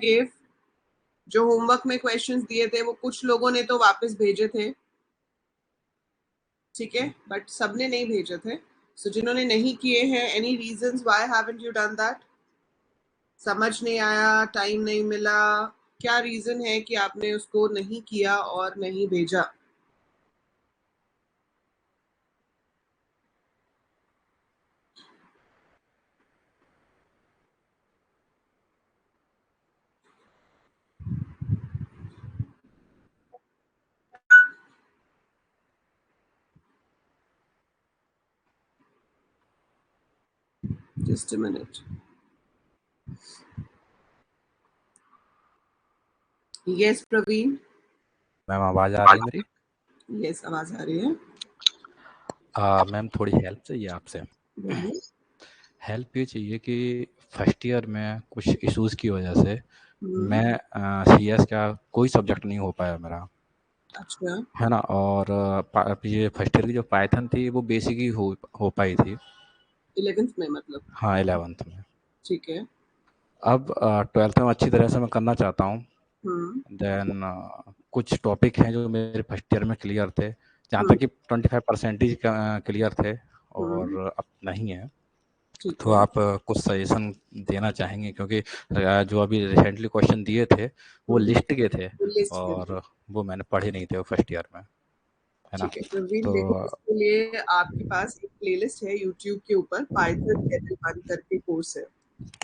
Gave, जो homework में questions दिए थे वो कुछ लोगों ने तो वापस भेजे थे, ठीक है, बट सबने नहीं भेजे थे। सो जिन्होंने नहीं किए हैं, any reasons why haven't you done that? समझ नहीं आया, टाइम नहीं मिला, क्या रीजन है कि आपने उसको नहीं किया और नहीं भेजा? Just a minute. Yes Praveen. Ma'am आवाज आ रही है मेरी? यस, आवाज आ रही है। मैम थोड़ी हेल्प चाहिए आपसे। बोलिए। हेल्प ये चाहिए कि फर्स्ट ईयर में कुछ इश्यूज की वजह से मैं CS का कोई सब्जेक्ट नहीं हो पाया मेरा, अच्छा। है ना। और ये फर्स्ट ईयर की जो पाइथन थी वो बेसिक ही हो पाई थी। 11th में मतलब? हाँ 11th में। ठीक है। अब 12th में अच्छी तरह से मैं करना चाहता हूँ। हम्म देन कुछ टॉपिक हैं जो मेरे फर्स्ट ईयर में क्लियर थे, जहाँ तक हम्म कि 25% क्लियर थे, हम्म और अब नहीं है। ठीक तो है। आप कुछ सजेशन देना चाहेंगे, क्योंकि जो अभी रिसेंटली क्वेश्चन दिए थे वो लिस्ट के थे, लिस्ट के लिए। और वो मैंने पढ़े नहीं थे वो फर्स्ट ईयर में, है ना। ठीक है प्रवीण, तो देखो इसके लिए आपके पास एक प्लेलिस्ट है यूट्यूब के ऊपर, पाइथन लेवल 1 करके कोर्स है,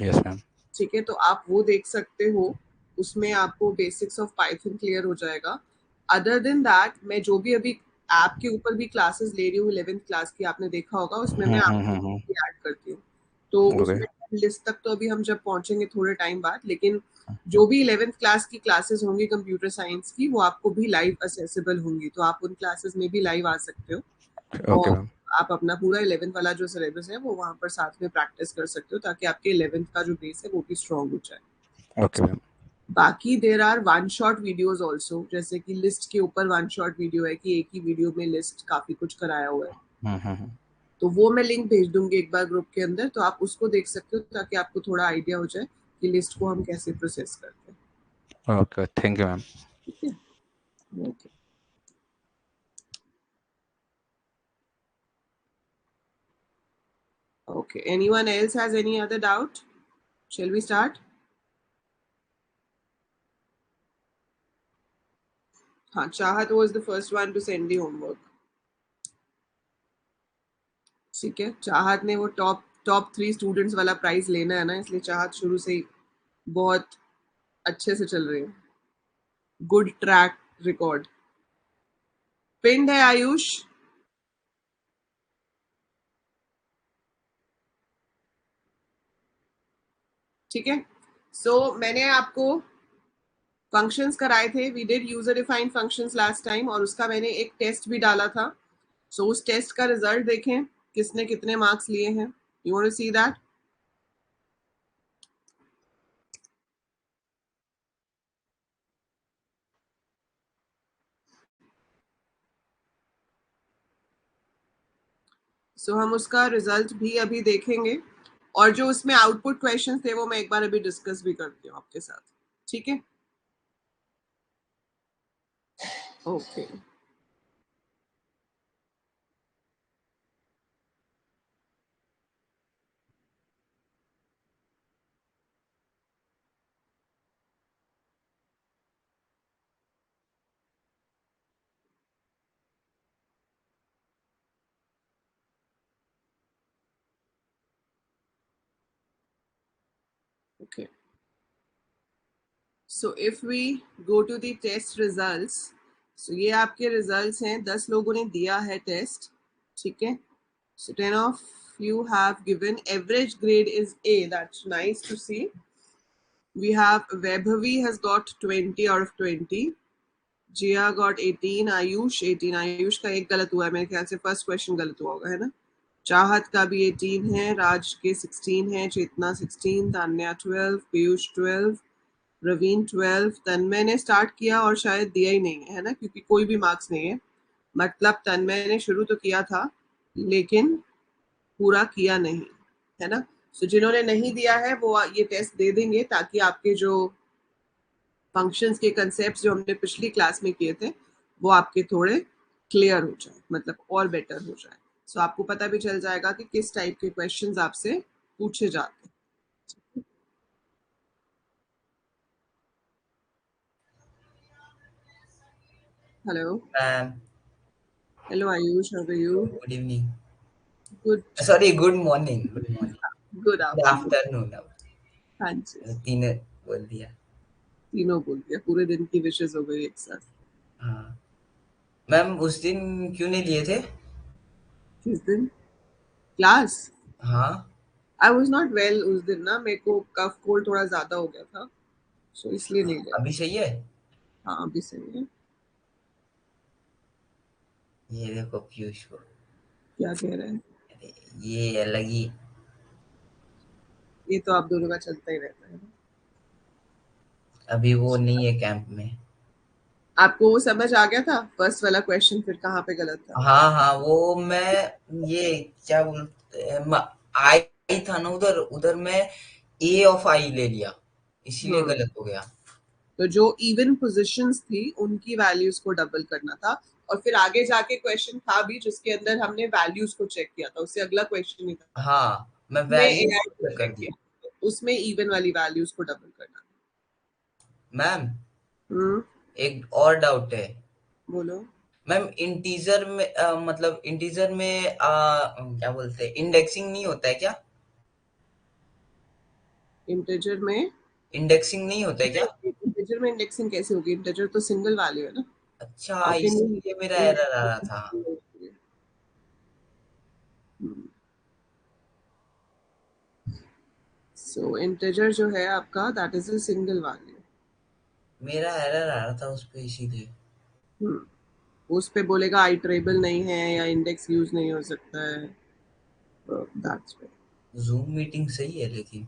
यस मैम। ठीक है, तो आप वो देख सकते हो। उसमें आपको बेसिक्स ऑफ पाइथन क्लियर हो जाएगा। अदर देन दैट, मैं जो भी अभी ऐप के ऊपर भी क्लासेस ले रही हूँ 11th क्लास की, आपने देखा होगा, उसमें मैं आपको ऐड करती हूँ। तो ओके। उसमें लिस्ट तक तो अभी हम जब पहुंचेंगे थोड़े टाइम बाद, लेकिन जो भी 11th क्लास की क्लासेस होंगी कंप्यूटर साइंस की, वो आपको भी लाइव असेसिबल होंगी, तो आप उन क्लासेस में भी लाइव आ सकते हो। ओके और मैम। आप अपना पूरा 11th वाला जो सिलेबस है वो वहां पर साथ में प्रैक्टिस कर सकते हो, ताकि आपके 11th का जो बेस है वो भी स्ट्रांग हो जाए। Okay ma'am. बाकी there are one shot videos also, जैसे कि लिस्ट के ऊपर वन शॉट वीडियो है कि एक ही वीडियो में लिस्ट काफी कुछ कराया हुआ है, हम्म। तो वो मैं लिंक भेज दूंगी एक बार ग्रुप के अंदर, तो आप उसको देख सकते हो, ताकि आपको थोड़ा आइडिया हो जाए कि लिस्ट को हम कैसे प्रोसेस करते हैं। Okay, thank you ma'am. ठीक है, okay. Okay, anyone else has any other doubt? Shall we start? हाँ, चाहत was the first one to send the homework. ठीक है, चाहत ने वो टॉप 3 स्टूडेंट्स वाला प्राइज लेना है ना, इसलिए चाहत शुरू से ही बहुत अच्छे से चल रही है। Good track record. पिंड है आयुष। ठीक है, सो मैंने आपको फंक्शंस कराए थे, we did user defined functions last time, और उसका मैंने एक टेस्ट भी डाला था। सो उस टेस्ट का रिजल्ट देखें, किसने कितने मार्क्स लिए हैं। You want to see that? So हम उसका रिजल्ट भी अभी देखेंगे, और जो उसमें आउटपुट क्वेश्चंस थे वो मैं एक बार अभी डिस्कस भी करती हूँ आपके साथ, ठीक है? Okay. Okay. So if we go to the test results, so ये आपके results हैं, 10 लोगों ने दिया है टेस्ट, ठीक है? So 10 of you have given, average grade is A. That's nice to see. We have Vaibhavi has got 20 out of 20. Jia got 18. Ayush 18. Ayush का एक गलत हुआ है, मेरे ख्याल से फर्स्ट क्वेश्चन गलत हुआ होगा, है ना? चाहत का भी 18 है, राज के 16 है, चेतना 16, तान्या 12, पीयूष 12, रवीन 12, तन्मय ने स्टार्ट किया और शायद दिया ही नहीं है ना, क्योंकि कोई भी मार्क्स नहीं है, मतलब तन्मय ने शुरू तो किया था लेकिन पूरा किया नहीं, है ना। सो जिन्होंने नहीं दिया है वो ये टेस्ट दे देंगे, ताकि आपके जो फंक्शंस के कंसेप्ट जो हमने पिछली क्लास में किए थे वो आपके थोड़े क्लियर हो जाए, मतलब और बेटर हो जाए। सो आपको पता भी चल जाएगा कि किस टाइप के क्वेश्चंस आपसे पूछे जाते हैं। Hello hello Ayush, how are you? Good evening, good sorry good morning, good good afternoon. Afternoon. हाँ जी, तीन बोल दिया। तीनों बोल दिया, पूरे दिन की विशेस हो गई एक साथ। हाँ मैम, उस दिन क्यों नहीं लिए थे? किस दिन? क्लास? हाँ आई वॉज नॉट वेल उस दिन ना, मेरे को कफ कोल्ड थोड़ा ज्यादा हो गया था, सो इसलिए नहीं गया। अभी सही है? हाँ अभी सही है। ये देखो पीयूष को, क्या कह रहे हैं? अरे ये अलग ही। ये तो आप दोनों का चलता ही रहता है। अभी वो नहीं है कैंप में। आपको वो समझ आ गया था फर्स्ट वाला क्वेश्चन फिर कहाँ पे गलत था? हाँ हाँ, वो मैं ये क्या बोलते हैं, आई था ना उधर, उधर मैं ए ऑफ आई ले लिया, इसीलिए हाँ, गलत हो गया। तो जो इवन पोजीशंस थी उनकी वैल्यूज को डबल करना था, और फिर आगे जाके क्वेश्चन था भी जिसके अंदर हमने वैल्यूज को चेक किया था, उससे अगला क्वेश्चन ही था। हाँ मैं मैं वैल्यू एआई को कर चेक दी। किया, उसमें इवन वाली वैल्यूज को डबल करना। मैम हम्म, एक और डाउट है। बोलो। मैम इंटीजर में मतलब इंटीजर में क्या बोलते हैं, इंडेक्सिंग नहीं होता है क्या? इंटीजर में? इंडेक्सिंग नहीं होता है क्या? इंटीजर में इंडेक्सिंग कैसे होगी? इंटीजर तो सिंगल वैल्यू है ना। अच्छा, हाउ कैन इसीलिए मेरा यू? एरर आ रहा था। सो इंटीजर जो है आपका, that is a single value. मेरा एरर आ रहा था उस पे, इसीलिए। उस पे बोलेगा आइटरेबल नहीं है या इंडेक्स यूज नहीं हो सकता है, दैट्स व्हाई। जूम मीटिंग सही है लेकिन।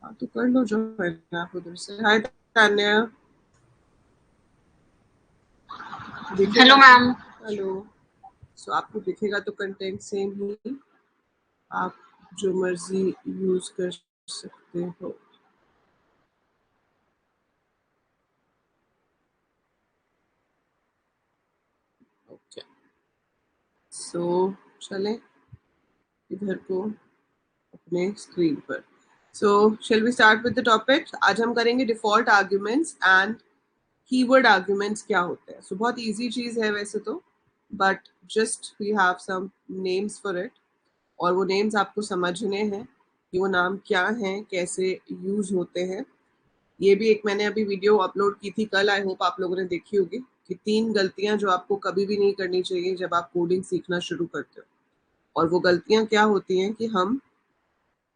हाँ तो कर लो जो है आप उधर से। Hi Tanya. Hello ma'am. Hello. So आपको दिखेगा तो कंटेंट सेम ही, आप जो मर्जी यूज कर सकते हो। ओके, सो चले इधर को अपने स्क्रीन पर। So shall we start with the topic. आज हम करेंगे default arguments and keyword arguments क्या होते हैं। सो बहुत इजी चीज है वैसे तो, but just we have some names for it, और वो नेम्स आपको समझने हैं कि वो नाम क्या हैं, कैसे यूज होते हैं। ये भी एक मैंने अभी वीडियो अपलोड की थी कल, आई होप आप लोगों ने देखी होगी, कि 3 गलतियां जो आपको कभी भी नहीं करनी चाहिए जब आप कोडिंग सीखना शुरू करते हो। और वो गलतियां क्या होती हैं कि हम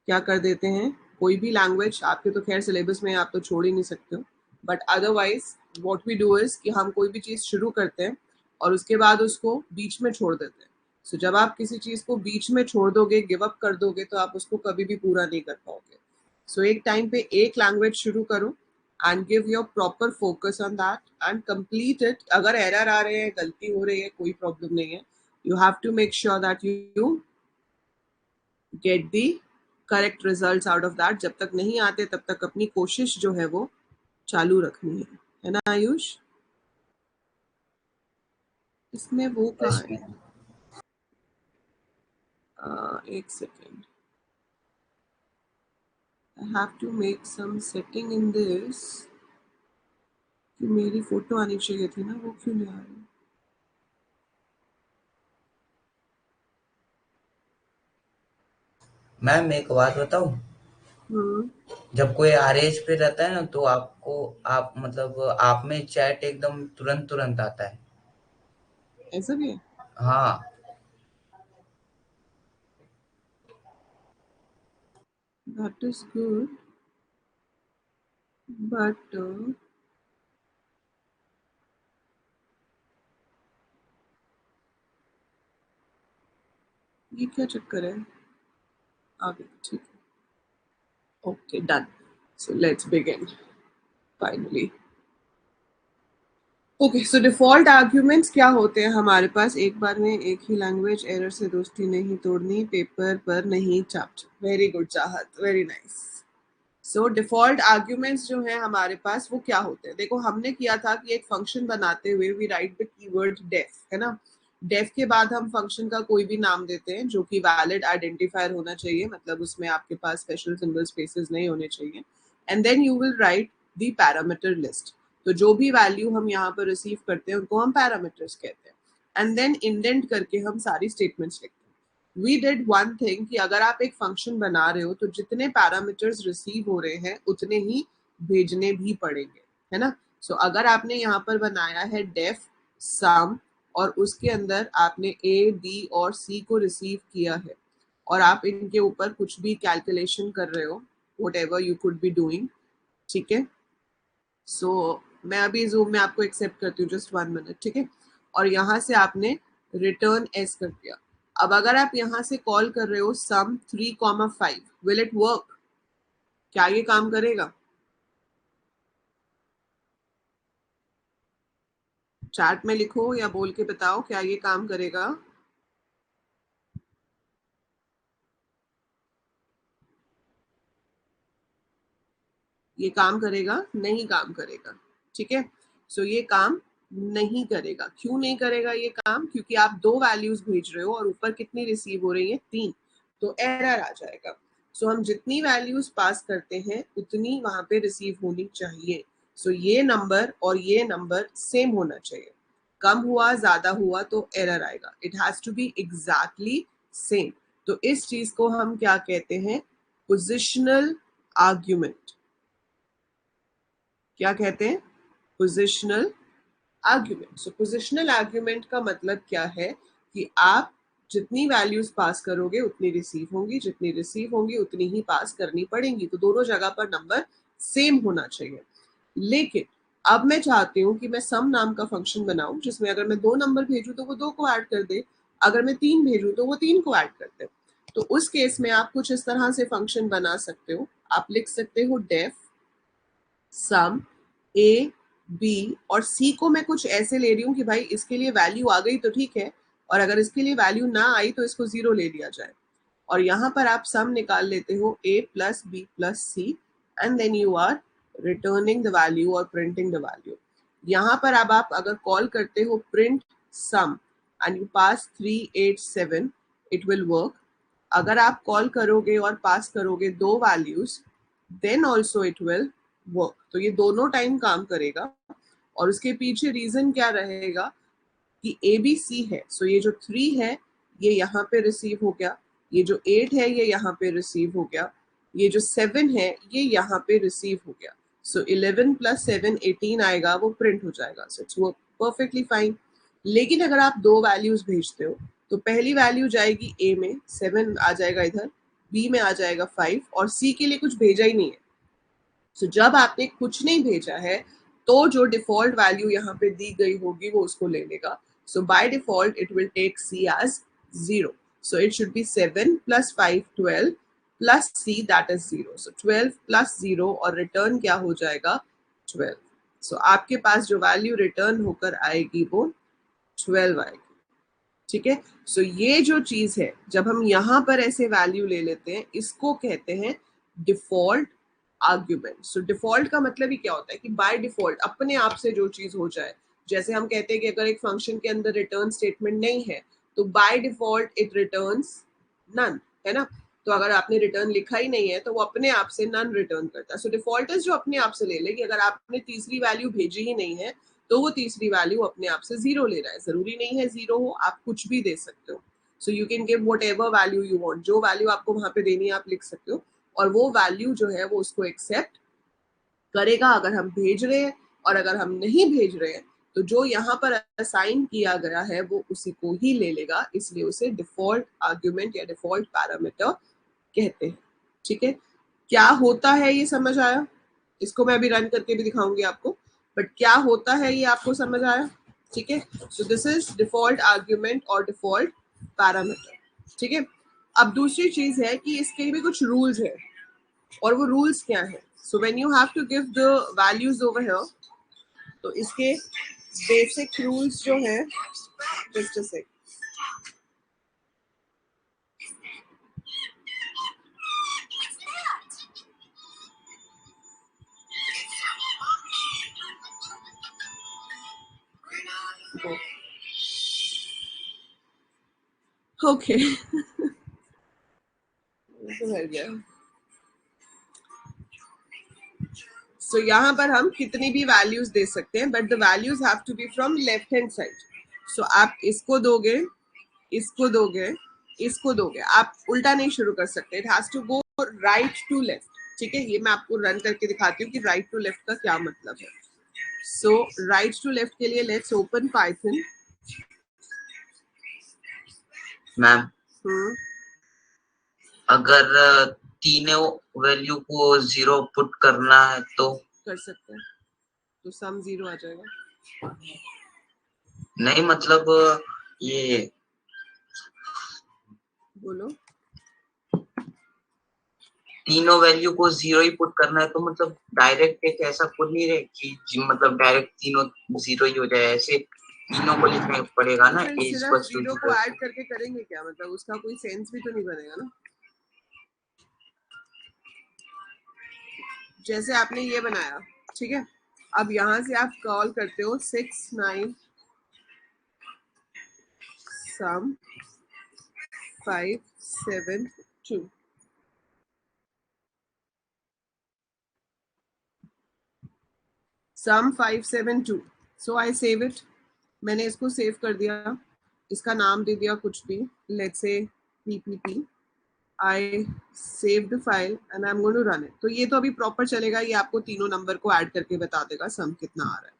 क्या कर देते हैं, कोई भी लैंग्वेज, आपके तो खैर सिलेबस में आप तो छोड़ ही नहीं सकते हो, but otherwise what we do is कि हम कोई भी चीज़ शुरू करते हैं और उसके बाद उसको बीच में छोड़ देते हैं। सो जब आप किसी चीज़ को बीच में छोड़ दोगे, गिव अप कर दोगे, तो आप उसको कभी भी पूरा नहीं कर पाओगे। सो एक टाइम पे एक लैंग्वेज शुरू करो and give your proper focus on that and complete it. अगर एरर आ रहे हैं, गलती हो रही है, कोई प्रॉब्लम नहीं है, you have to make sure that you get the correct results out of that. जब तक नहीं आते तब तक अपनी कोशिश जो है वो चालू रखनी है ना आयुष? इसमें वो कहाँ है? एक second, I have to make some setting in this कि मेरी फोटो आनी चाहिए थी ना, वो क्यों नहीं आ रही? मैम एक बात बताऊं, जब कोई आरएच पे रहता है ना तो आपको, आप मतलब आप में चैट एकदम तुरंत तुरंत आता है। ऐसा भी है? हाँ दैट इज गुड, बट ये क्या चक्कर है? आगे ठीक है, okay done. So let's begin finally. Okay, so default arguments क्या होते हैं हमारे पास? एक बार में एक ही लैंग्वेज, एरर से दोस्ती नहीं तोड़नी, पेपर पर नहीं चापचा। वेरी गुड चाहत, वेरी नाइस। सो डिफॉल्ट आर्ग्यूमेंट्स जो है हमारे पास वो क्या होते हैं? देखो हमने किया था कि एक फंक्शन बनाते हुए we write the keyword def, है ना। डेफ के बाद हम फंक्शन का कोई भी नाम देते हैं जो कि वैलिड आइडेंटिफायर होना चाहिए, मतलब उसमें आपके पास स्पेशल सिंबल स्पेसेस नहीं होने चाहिए। And then you will write the parameter list. तो जो भी वैल्यू हम यहाँ पर रिसीव करते हैं उनको हम पैरामीटर्स कहते हैं। एंड देन इंडेंट करके हम सारी स्टेटमेंट्स लिखते हैं। We did one thing कि अगर आप एक फंक्शन बना रहे हो तो जितने पैरामीटर्स रिसीव हो रहे हैं उतने ही भेजने भी पड़ेंगे, है ना। सो अगर आपने यहाँ पर बनाया है डेफ सम और उसके अंदर आपने ए बी और सी को रिसीव किया है और आप इनके ऊपर कुछ भी कैलकुलेशन कर रहे हो, whatever you could be doing, ठीक है। सो मैं अभी जूम में आपको एक्सेप्ट करती हूँ, जस्ट 1 मिनट, ठीक है। और यहाँ से आपने रिटर्न एस कर दिया। अब अगर आप यहाँ से कॉल कर रहे हो सम 3,5, विल इट वर्क? क्या ये काम करेगा? चैट में लिखो या बोल के बताओ, क्या ये काम करेगा? ये काम करेगा? नहीं काम करेगा, ठीक है। सो ये काम नहीं करेगा। क्यों नहीं करेगा ये काम? क्योंकि आप 2 वैल्यूज भेज रहे हो और ऊपर कितनी रिसीव हो रही है? 3, तो एरर आ जाएगा। सो हम जितनी वैल्यूज पास करते हैं उतनी वहां पे रिसीव होनी चाहिए। सो ये नंबर और ये नंबर सेम होना चाहिए। कम हुआ ज्यादा हुआ तो एरर आएगा। It has to be exactly same. तो इस चीज को हम क्या कहते हैं? Positional argument. क्या कहते हैं? Positional argument. So positional argument का मतलब क्या है कि आप जितनी वैल्यूज पास करोगे उतनी रिसीव होंगी, जितनी रिसीव होंगी उतनी ही पास करनी पड़ेंगी। तो दोनों जगह पर नंबर सेम होना चाहिए। लेकिन अब मैं चाहती हूँ कि मैं सम नाम का फंक्शन बनाऊं जिसमें अगर मैं 2 नंबर भेजूं तो वो 2 को ऐड कर दे, अगर मैं 3 भेजूं तो वो 3 को ऐड कर दे। तो उस केस में आप कुछ इस तरह से फंक्शन बना सकते हो। आप लिख सकते हो डेफ सम ए बी और सी को मैं कुछ ऐसे ले रही हूँ कि भाई इसके लिए वैल्यू आ गई तो ठीक है, और अगर इसके लिए वैल्यू ना आई तो इसको 0 ले लिया जाए। और यहाँ पर आप सम निकाल लेते हो a plus B plus C and then you are returning the value और प्रिंटिंग द वैल्यू। यहाँ पर अब आप अगर कॉल करते हो print sum and you pass 387, it will work. अगर आप कॉल करोगे और पास करोगे 2 values, then also it will work. तो ये दोनों टाइम काम करेगा। और उसके पीछे रीजन क्या रहेगा कि ABC है, सो ये जो 3 है ये यहाँ पे रिसीव हो गया, ये जो 8 है ये यहाँ पे रिसीव हो गया, ये जो 7 है ये यहाँ पे रिसीव हो गया। सो 11 प्लस 7 18 आएगा, वो प्रिंट हो जाएगा। So it's perfectly fine. लेकिन अगर आप 2 वैल्यूज भेजते हो तो पहली वैल्यू जाएगी A में, 7 आ जाएगा इधर, B में आ जाएगा 5 और C के लिए कुछ भेजा ही नहीं है। सो जब आपने कुछ नहीं भेजा है तो जो डिफॉल्ट वैल्यू यहाँ पे दी गई होगी वो उसको ले लेगा। So by default it will take C as 0. So it should be 7 plus 5 12 plus C that is 0. So 12 plus 0 और रिटर्न क्या हो जाएगा? 12. सो आपके पास जो वैल्यू रिटर्न होकर आएगी वो 12 आएगी, ठीक है। सो ये जो चीज है जब हम यहाँ पर ऐसे वैल्यू ले लेते हैं इसको कहते हैं डिफॉल्ट आर्ग्यूमेंट। सो डिफॉल्ट का मतलब ही क्या होता है कि बाय डिफॉल्ट अपने आप से जो चीज हो जाए। जैसे हम कहते हैं कि अगर एक फंक्शन के अंदर रिटर्न स्टेटमेंट नहीं है तो by default it returns none, है ना। तो अगर आपने रिटर्न लिखा ही नहीं है तो वो अपने आप से नन रिटर्न करता है। सो डिफॉल्टर्स जो अपने आप से ले ले कि अगर आपने तीसरी वैल्यू भेजी ही नहीं है तो वो तीसरी वैल्यू अपने आप से 0 ले रहा है। जरूरी नहीं है 0 हो, आप कुछ भी दे सकते हो। So you can give what ever value you want. जो वैल्यू आपको वहां पे देनी है आप लिख सकते हो और वो वैल्यू जो है वो उसको एक्सेप्ट करेगा अगर हम भेज रहे हैं। और अगर हम नहीं भेज रहे हैं तो जो यहाँ पर असाइन किया गया है वो उसी को ही ले लेगा, इसलिए उसे डिफॉल्ट आर्ग्यूमेंट या डिफॉल्ट पैरामीटर कहते हैं, ठीक है। क्या होता है ये समझ आया? इसको मैं अभी रन करके भी दिखाऊंगी आपको, बट क्या होता है ये आपको समझ आया? ठीक है। So this is default argument और डिफॉल्ट पैरामीटर, ठीक है। अब दूसरी चीज है कि इसके भी कुछ रूल्स है और वो रूल्स क्या है? So when you have to give the values over here, तो इसके बेसिक रूल्स जो है, just a sec, go. Okay. So यहाँ पर हम कितनी भी वैल्यूज दे सकते हैं, but the values have to be from left hand side. So आप इसको दोगे, इसको दोगे, इसको दोगे, आप उल्टा नहीं शुरू कर सकते. It has to go right to left. ठीक है, ये मैं आपको रन करके दिखाती हूँ कि राइट टू लेफ्ट का क्या मतलब है. सो राइट टू लेफ्ट के लिए लेट्स ओपन पाइथन. मैम अगर तीनों वैल्यू को 0 पुट करना है तो कर सकते हैं, तो सम 0 आ जाएगा. नहीं मतलब ये बोलो, तीनों वैल्यू को 0 ही पुट करना है तो मतलब डायरेक्ट एक ऐसा पुट नहीं रहे कि मतलब डायरेक्ट तीनों 0 ही हो जाए. ऐसे तीनों को लिखना पड़ेगा ना. ए इक्वल टू 0 को ऐड करके करेंगे क्या, मतलब उसका कोई सेंस भी तो नहीं बनेगा ना. जैसे आपने ये बनाया, ठीक है, अब यहाँ से आप कॉल करते हो 6 9 सम 5 7 2. सम 5 7 2. सो आई सेव इट. मैंने इसको सेव कर दिया, इसका नाम दे दिया कुछ भी, let's say ppp. I save the file and I'm going to run it. तो ये तो अभी प्रॉपर चलेगा, ये आपको तीनों नंबर को ऐड करके बता देगा सम कितना आ रहा है.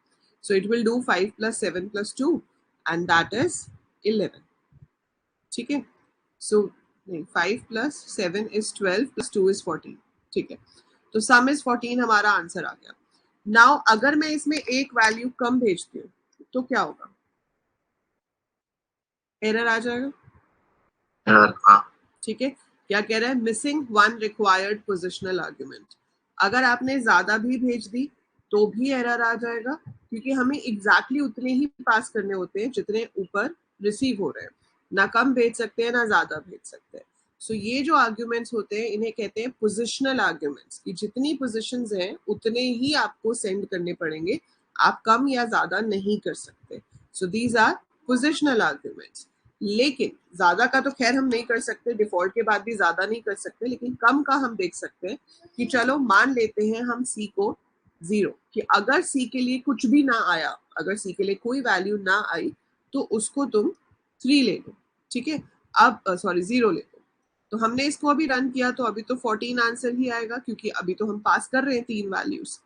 So it will do 5 plus 7 plus 2 and that is 11. ठीक है, so 5 plus 7 is 12 plus 2 is 14. ठीक है, तो सम इज 14 हमारा आंसर आ गया. नाउ अगर मैं इसमें एक वैल्यू कम भेजती हूँ तो क्या होगा? एरर आ जाएगा. ठीक है, क्या कह रहा है? Missing one required positional argument. अगर आपने ज्यादा भी भेज दी तो भी एरर आ जाएगा, क्योंकि हमें एग्जैक्टली उतने ही पास करने होते हैं जितने ऊपर रिसीव हो रहे हैं. ना कम भेज सकते हैं ना ज्यादा भेज सकते हैं. सो ये जो आर्ग्यूमेंट्स होते हैं इन्हें कहते हैं पोजिशनल आर्ग्यूमेंट्स, कि जितनी पोजिशंस हैं उतने ही आपको सेंड करने पड़ेंगे, आप कम या ज्यादा नहीं कर सकते. So these are positional arguments. लेकिन ज्यादा का तो खैर हम नहीं कर सकते, डिफॉल्ट के बाद भी ज्यादा नहीं कर सकते, लेकिन कम का हम देख सकते हैं. कि चलो मान लेते हैं हम सी को 0, कि अगर सी के लिए कुछ भी ना आया, अगर सी के लिए कोई वैल्यू ना आई तो उसको तुम 3 ले लो. ठीक है, अब सॉरी 0 ले लो. तो हमने इसको अभी रन किया तो अभी तो 14 आंसर ही आएगा, क्योंकि अभी तो हम पास कर रहे हैं 3 वैल्यूज,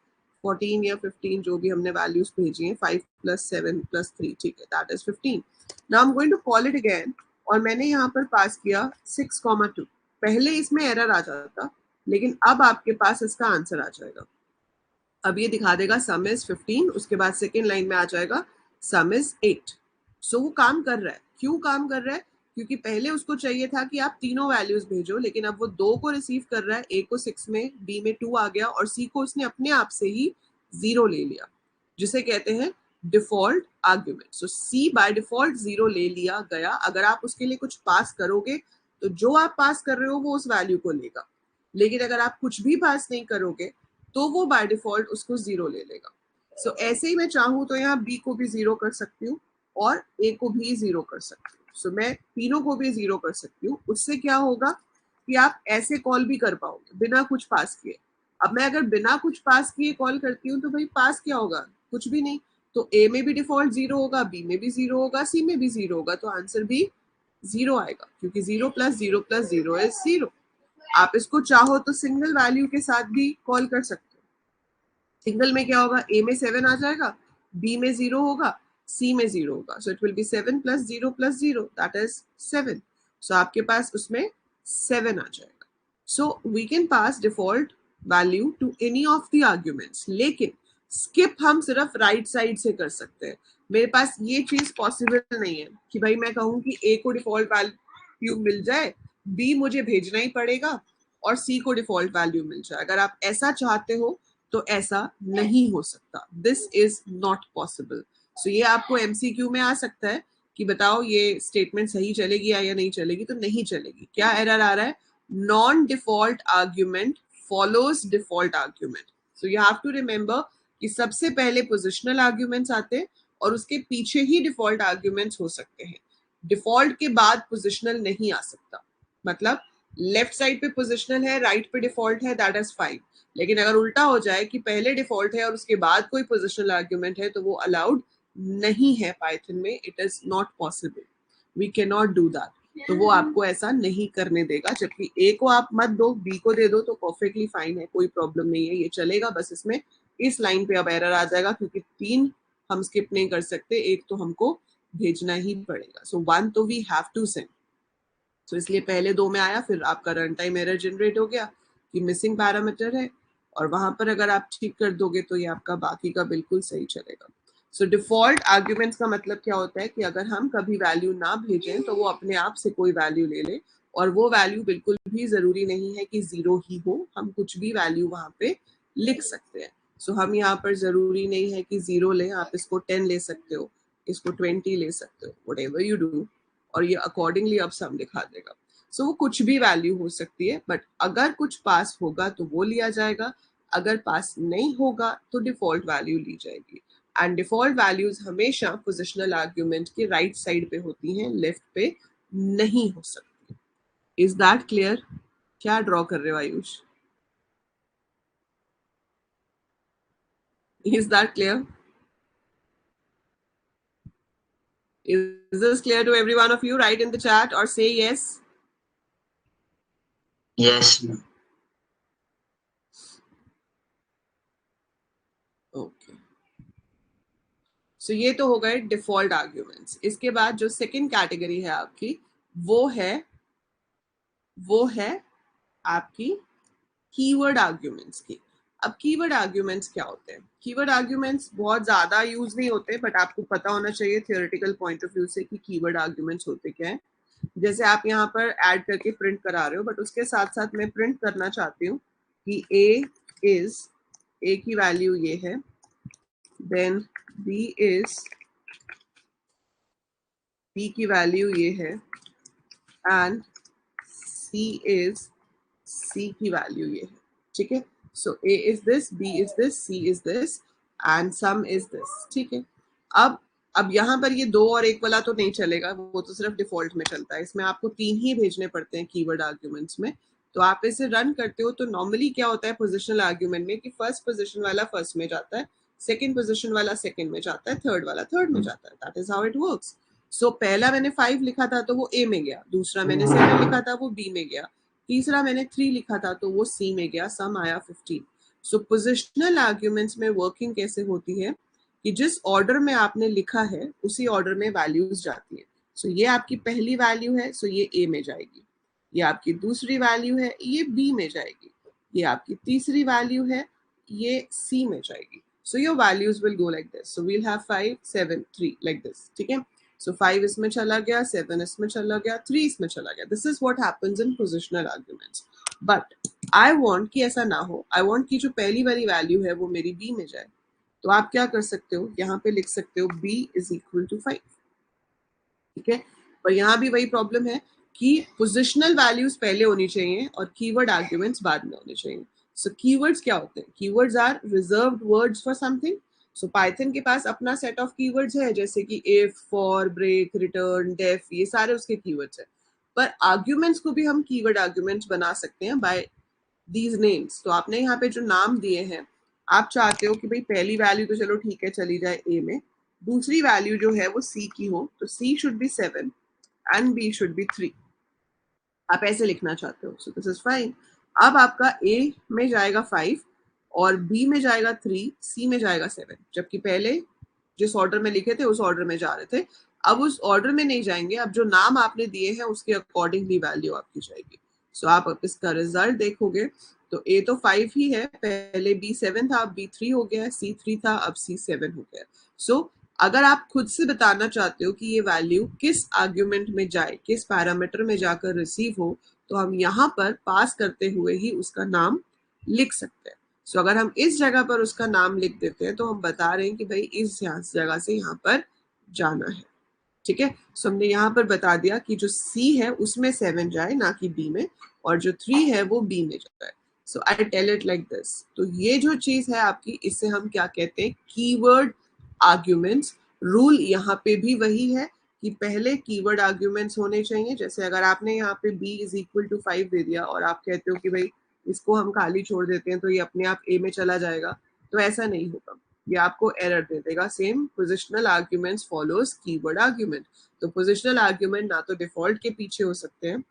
14 या 15 जो भी हमने वैल्यूज भेजी हैं. 5 plus 7 plus 3, ठीक है, that is 15. Now I am going to call it again, और मैंने यहाँ पर पास किया 6,2. पहले इसमें एरर आ जाता, लेकिन अब आपके पास इसका आंसर आ जाएगा. अब ये दिखा देगा सम इज 15, उसके बाद सेकेंड लाइन में आ जाएगा सम इज 8. सो वो काम कर रहा है. क्यों काम कर रहा है? क्योंकि पहले उसको चाहिए था कि आप तीनों वैल्यूज भेजो, लेकिन अब वो 2 को रिसीव कर रहा है. ए को 6 में, बी में 2 आ गया, और सी को उसने अपने आप से ही 0 ले लिया, जिसे कहते हैं default argument. So C by default 0 ले लिया गया. अगर आप उसके लिए कुछ पास करोगे तो जो आप पास कर रहे हो वो उस वैल्यू को लेगा, लेकिन अगर आप कुछ भी पास नहीं करोगे तो वो बाय डिफॉल्ट उसको 0 ले लेगा. सो ऐसे ही मैं चाहूँ तो यहाँ बी को भी 0 कर सकती हूँ और ए को भी 0 कर सकती हूँ. सो मैं तीनों को भी 0 कर सकती हूँ. उससे क्या होगा कि आप ऐसे कॉल भी कर पाओगे बिना कुछ पास किए. अब मैं अगर बिना कुछ पास किए कॉल करती हूँ तो भाई पास क्या होगा? कुछ भी नहीं. तो ए में भी डिफॉल्ट 0 होगा, बी में भी 0 होगा, सी में भी 0 होगा, तो आंसर भी 0 आएगा, क्योंकि 0 plus 0 plus 0 is 0. आप इसको चाहो तो सिंगल वैल्यू के साथ भी कॉल कर सकते हो. सिंगल में क्या होगा? ए में 7 आ जाएगा, बी में 0 होगा, सी में 0 होगा. So it will be 7 plus 0 plus 0, that is 7. So आपके पास उसमें 7 आ जाएगा. So we can pass default value to any of the arguments, लेकिन स्किप हम सिर्फ राइट साइड से कर सकते हैं. मेरे पास ये चीज पॉसिबल नहीं है कि भाई मैं कहूँ कि ए को डिफॉल्ट वैल्यू मिल जाए, बी मुझे भेजना ही पड़ेगा, और सी को डिफॉल्ट वैल्यू मिल जाए. अगर आप ऐसा चाहते हो तो ऐसा नहीं हो सकता. This is not possible. So ये आपको एमसीक्यू में आ सकता है कि बताओ ये स्टेटमेंट सही चलेगी या नहीं चलेगी. तो नहीं चलेगी. क्या एरर आ रहा है? Non default argument follows default argument. So you have to remember कि सबसे पहले पोजिशनल आर्ग्यूमेंट्स आते हैं, और उसके पीछे ही डिफॉल्ट आर्ग्यूमेंट्स हो सकते हैं। डिफॉल्ट के बाद पोजिशनल नहीं आ सकता, मतलब लेफ्ट साइड पे पोजिशनल है, राइट पे डिफॉल्ट है, दैट इज फाइन। लेकिन अगर उल्टा हो जाए कि पहले डिफॉल्ट है और उसके बाद कोई पोजिशनल आर्ग्यूमेंट है, तो वो अलाउड नहीं है पाइथन में, it is not possible, we can not do that. तो वो आपको ऐसा नहीं करने देगा। जबकि ए को आप मत दो, बी को दे दो तो परफेक्टली फाइन है, कोई प्रॉब्लम नहीं है, ये चलेगा। बस इसमें इस लाइन पे अब एरर आ जाएगा क्योंकि 3 हम स्किप नहीं कर सकते, एक तो हमको भेजना ही पड़ेगा। सो 1 तो वी हैव टू सेंड, सो इसलिए पहले 2 में आया, फिर आपका रन टाइम एरर जनरेट हो गया कि मिसिंग पैरामीटर है, और वहां पर अगर आप ठीक कर दोगे तो ये आपका बाकी का बिल्कुल सही चलेगा। सो डिफॉल्ट आर्ग्यूमेंट्स का मतलब क्या होता है कि अगर हम कभी वैल्यू ना भेजें तो वो अपने आप से कोई वैल्यू ले ले, और वो वैल्यू बिल्कुल भी जरूरी नहीं है कि 0 ही हो, हम कुछ भी वैल्यू वहां पे लिख सकते हैं। सो हम यहाँ पर जरूरी नहीं है कि 0 लें, आप इसको 10 ले सकते हो, इसको 20 ले सकते हो, व्हाटएवर यू डू, और ये अकॉर्डिंगली अब सम दिखा देगा। सो वो कुछ भी वैल्यू हो सकती है, बट अगर कुछ पास होगा तो वो लिया जाएगा, अगर पास नहीं होगा तो डिफॉल्ट वैल्यू ली जाएगी। एंड डिफॉल्ट वैल्यूज हमेशा पोजिशनल आर्ग्यूमेंट के राइट साइड पे होती हैं, लेफ्ट पे नहीं हो सकती। Is that clear? क्या ड्रॉ कर रहे हो Ayush? Is that clear? Is this clear to every one of you? Write in the chat or say yes. Yes. Okay. So ये तो हो गए डिफॉल्ट आर्ग्यूमेंट्स। इसके बाद जो सेकंड कैटेगरी है आपकी, वो है आपकी कीवर्ड आर्ग्यूमेंट्स की। अब कीवर्ड आर्ग्यूमेंट्स क्या होते हैं? कीवर्ड आर्ग्यूमेंट्स बहुत ज्यादा यूज नहीं होते, बट आपको पता होना चाहिए थियोरेटिकल पॉइंट ऑफ व्यू से कि कीवर्ड आर्ग्यूमेंट्स होते क्या है। जैसे आप यहाँ पर ऐड करके प्रिंट करा रहे हो, बट उसके साथ साथ मैं प्रिंट करना चाहती हूँ कि ए की वैल्यू ये है, देन बी की वैल्यू ये है, एंड सी की वैल्यू ये है। ठीक है, so A is this, B is this, C is this, and sum is this. ठीक है, अब यहाँ पर ये 2 और 1 वाला तो नहीं चलेगा, वो तो सिर्फ डिफॉल्ट में चलता है। इसमें आपको 3 ही भेजने पड़ते हैं कीवर्ड आर्ग्यूमेंट्स में। तो आप इसे रन करते हो तो नॉर्मली क्या होता है पोजिशनल आर्ग्यूमेंट में कि फर्स्ट पोजिशन वाला फर्स्ट में जाता है, सेकंड पोजिशन वाला सेकंड में जाता है, थर्ड वाला थर्ड में जाता है। That is how it works. So पहला मैंने 5 लिखा था तो वो ए में गया, दूसरा मैंने 7 लिखा था वो बी में गया, तीसरा मैंने 3 लिखा था तो वो सी में गया, सम आया 15। सो पोजिशनल आर्ग्यूमेंट्स में वर्किंग कैसे होती है कि जिस ऑर्डर में आपने लिखा है उसी ऑर्डर में वैल्यूज जाती है। सो ये आपकी पहली वैल्यू है, सो ये ए में जाएगी। ये आपकी दूसरी वैल्यू है, ये बी में जाएगी। ये आपकी तीसरी वैल्यू है, ये सी में जाएगी। So your values will go like this. So we'll have 5 7 3 like this. ठीक है, सो 5 इसमें चला गया, 7 इसमें चला गया, 3 इसमें चला गया। This is what happens in positional arguments. But I want कि ऐसा ना हो, आई वांट कि जो पहली वाली वैल्यू है वो मेरी बी में जाए। तो आप क्या कर सकते हो, यहाँ पे लिख सकते हो b इज इक्वल टू 5। ठीक है, पर यहाँ भी वही प्रॉब्लम है कि पोजिशनल वैल्यूज पहले होनी चाहिए और कीवर्ड आर्ग्यूमेंट्स बाद में होने चाहिए। सो कीवर्ड्स क्या होते हैं? Keywords are reserved words for something. So Python के पास अपना सेट ऑफ कीवर्ड्स है, जैसे कि if, for, break, return, def, ये सारे उसके कीवर्ड्स है। पर आर्ग्यूमेंट्स को भी हम कीवर्ड आर्ग्यूमेंट्स बना सकते हैं बाय दीज नेम्स। तो आपने यहाँ पे जो नाम दिए हैं, आप चाहते हो कि भाई पहली वैल्यू तो चलो ठीक है चली जाए ए में, दूसरी वैल्यू जो है वो सी की हो, तो C should be 7 and B should be 3। आप ऐसे लिखना चाहते हो, सो दिस इज फाइन। अब आपका ए में जाएगा 5 और बी में जाएगा 3, सी में जाएगा 7, जबकि पहले जिस ऑर्डर में लिखे थे उस ऑर्डर में जा रहे थे। अब उस ऑर्डर में नहीं जाएंगे, अब जो नाम आपने दिए हैं उसके अकॉर्डिंगली वैल्यू आपकी जाएगी। सो आप इसका रिजल्ट देखोगे तो ए तो 5 ही है, पहले बी 7 था, अब बी 3 हो गया, सी 3 था, अब सी 7 हो गया। सो अगर आप खुद से बताना चाहते हो कि ये वैल्यू किस आर्ग्यूमेंट में जाए, किस पैरामीटर में जाकर रिसीव हो, तो हम यहाँ पर पास करते हुए ही उसका नाम लिख सकते हैं। सो अगर हम इस जगह पर उसका नाम लिख देते हैं तो हम बता रहे हैं कि भाई इस जगह से यहाँ पर जाना है। ठीक है, सो हमने यहाँ पर बता दिया कि जो C है उसमें 7 जाए, ना कि B में, और जो 3 है वो B में जाए। So I tell it like this. तो ये जो चीज है आपकी, इससे हम क्या कहते हैं, कीवर्ड आर्ग्यूमेंट्स। रूल यहाँ पे भी वही है कि पहले कीवर्ड आर्ग्यूमेंट्स होने चाहिए। जैसे अगर आपने यहाँ पे b इज इक्वल टू 5 दे दिया और आप कहते हो कि भाई इसको हम खाली छोड़ देते हैं तो ये अपने आप a में चला जाएगा, तो ऐसा नहीं होगा, ये आपको एरर दे देगा। Same positional arguments follows keyword argument. तो पोजिशनल आर्ग्यूमेंट ना तो डिफॉल्ट के पीछे हो सकते हैं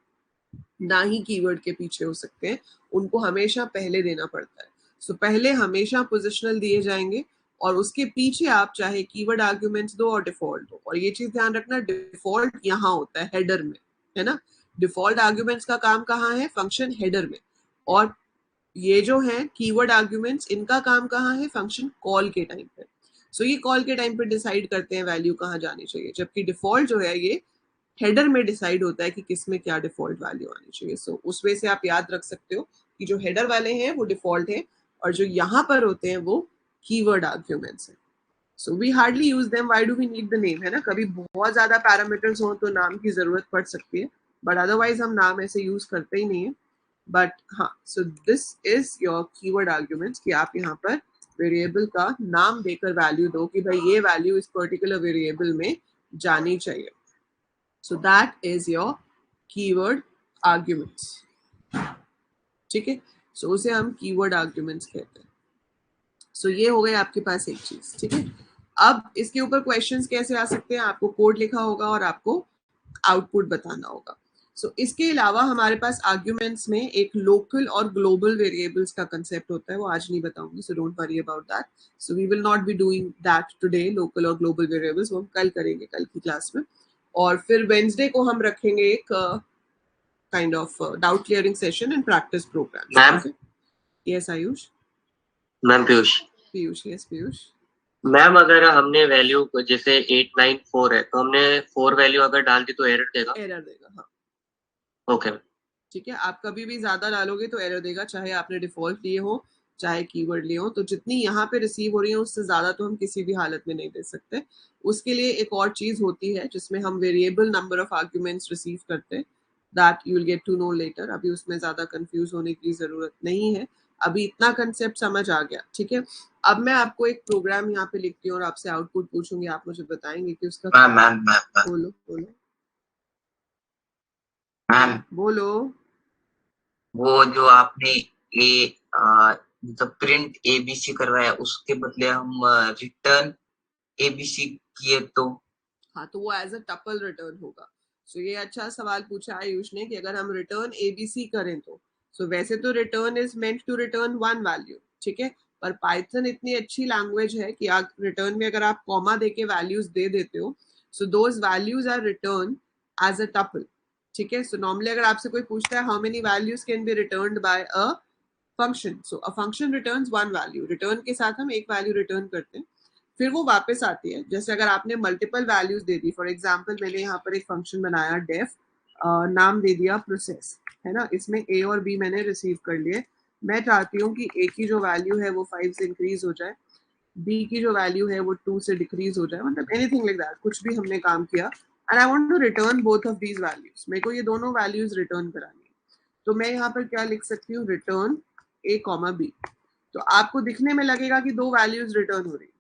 ना ही कीवर्ड के पीछे हो सकते हैं, उनको हमेशा पहले देना पड़ता है। सो पहले हमेशा पोजिशनल दिए जाएंगे और उसके पीछे आप चाहे कीवर्ड आर्ग्यूमेंट्स दो और डिफॉल्ट दो। और ये चीज ध्यान रखना, डिफॉल्ट यहाँ होता है हेडर में, है ना। डिफॉल्ट आर्ग्यूमेंट्स का काम कहाँ है? फंक्शन हेडर में। और ये जो है कीवर्ड आर्ग्यूमेंट्स, इनका काम कहाँ है? फंक्शन कॉल के टाइम पे। सो ये कॉल के टाइम पे डिसाइड करते हैं वैल्यू कहाँ जानी चाहिए, जबकि डिफॉल्ट जो है ये हेडर में डिसाइड होता है कि किस में क्या डिफॉल्ट वैल्यू आनी चाहिए। सो उस वे से आप याद रख सकते हो कि जो हेडर वाले हैं वो डिफॉल्ट है और जो यहाँ पर होते हैं वो कीवर्ड आर्ग्यूमेंट्स हैं। So we hardly use them, why do we need the name, है ना। कभी बहुत ज्यादा पैरामीटर्स हो तो नाम की जरूरत पड़ सकती है, बट अदरवाइज हम नाम ऐसे यूज करते ही नहीं है। बट हाँ, so this is your keyword arguments कि आप यहाँ पर वेरिएबल का नाम देकर वैल्यू दो कि भाई ये वैल्यू इस पर्टिकुलर वेरिएबल में जानी चाहिए। So that is your keyword arguments. ठीक है, so उसे हम keyword arguments कहते हैं। So ये हो गए आपके पास एक चीज, ठीक है। अब इसके ऊपर क्वेश्चंस कैसे आ सकते हैं? आपको कोड लिखा होगा और आपको आउटपुट बताना होगा। So इसके अलावा हमारे पास आर्ग्यूमेंट्स में एक लोकल और ग्लोबल वेरिएबल्स का कंसेप्ट होता है, वो आज नहीं बताऊंगी, so don't worry about that. So we will not be doing that today, local और ग्लोबल वेरिएबल्स, वो हम कल करेंगे, कल की क्लास में। और फिर वेंसडे को हम रखेंगे एक kind of doubt clearing session and practice program. Ma'am, yes Ayush. Ma'am Piyush. Piyush, yes Piyush. Ma'am अगर हमने वैल्यू जैसे 894 है तो हमने 4 वैल्यू अगर डाल दी तो एरर देगा? एरर देगा, हाँ। ओके, ठीक है, आप कभी भी ज्यादा डालोगे तो एरर देगा, चाहे आपने डिफॉल्ट लिए हो चाहे कीवर्ड लिए हो। तो जितनी यहाँ पे रिसीव हो रही है उससे ज्यादा तो हम किसी भी हालत में नहीं दे सकते। उसके लिए एक और चीज होती है जिसमें हम variable number of arguments receive करते हैं, that you will get to know later. अभी उसमें ज्यादा कंफ्यूज होने की जरूरत नहीं है, अभी इतना कंसेप्ट समझ आ गया, ठीक है। अब मैं आपको एक प्रोग्राम यहाँ पे लिखती हूँ और आपसे आउटपुट पूछूंगी, आप मुझे बताएंगे कि उसका मैम बोलो बोलो मैम बोलो। वो जो आपने ये मतलब प्रिंट एबीसी करवाया उसके बदले हम रिटर्न एबीसी किए तो? हाँ, तो वो एज अ टपल रिटर्न होगा। सो ये अच्छा सवाल पूछा आयुष ने कि अगर हम रिटर्न एबीसी करें तो, सो वैसे तो return is meant to return one value, ठीक है, पर पाइथन इतनी अच्छी लैंग्वेज है कि रिटर्न में अगर आप कॉमा देके वैल्यूज दे देते हो, so those values are return as a tuple, ठीक है। सो नॉर्मली अगर आपसे कोई पूछता है how many values can be returned by a function, so a function returns one value, return के साथ हम एक वैल्यू रिटर्न करते हैं, फिर वो वापस आती है। जैसे अगर आपने multiple values they the, for example मैंने यहाँ पर एक फंक्शन बनाया डेफ, नाम दे दिया प्रोसेस, है ना, इसमें ए और बी मैंने रिसीव कर लिए। मैं चाहती हूँ कि ए की जो वैल्यू है वो 5 से इंक्रीज हो जाए, बी की जो वैल्यू है वो 2 से डिक्रीज हो जाए, मतलब एनीथिंग लाइक दैट, कुछ भी हमने काम किया, and I want to return both of these values, मेरे को ये दोनों वैल्यूज रिटर्न करानी है। तो मैं यहाँ पर क्या लिख सकती हूँ? रिटर्न ए कॉमा बी। तो आपको दिखने में लगेगा कि दो वैल्यूज रिटर्न हो रही है,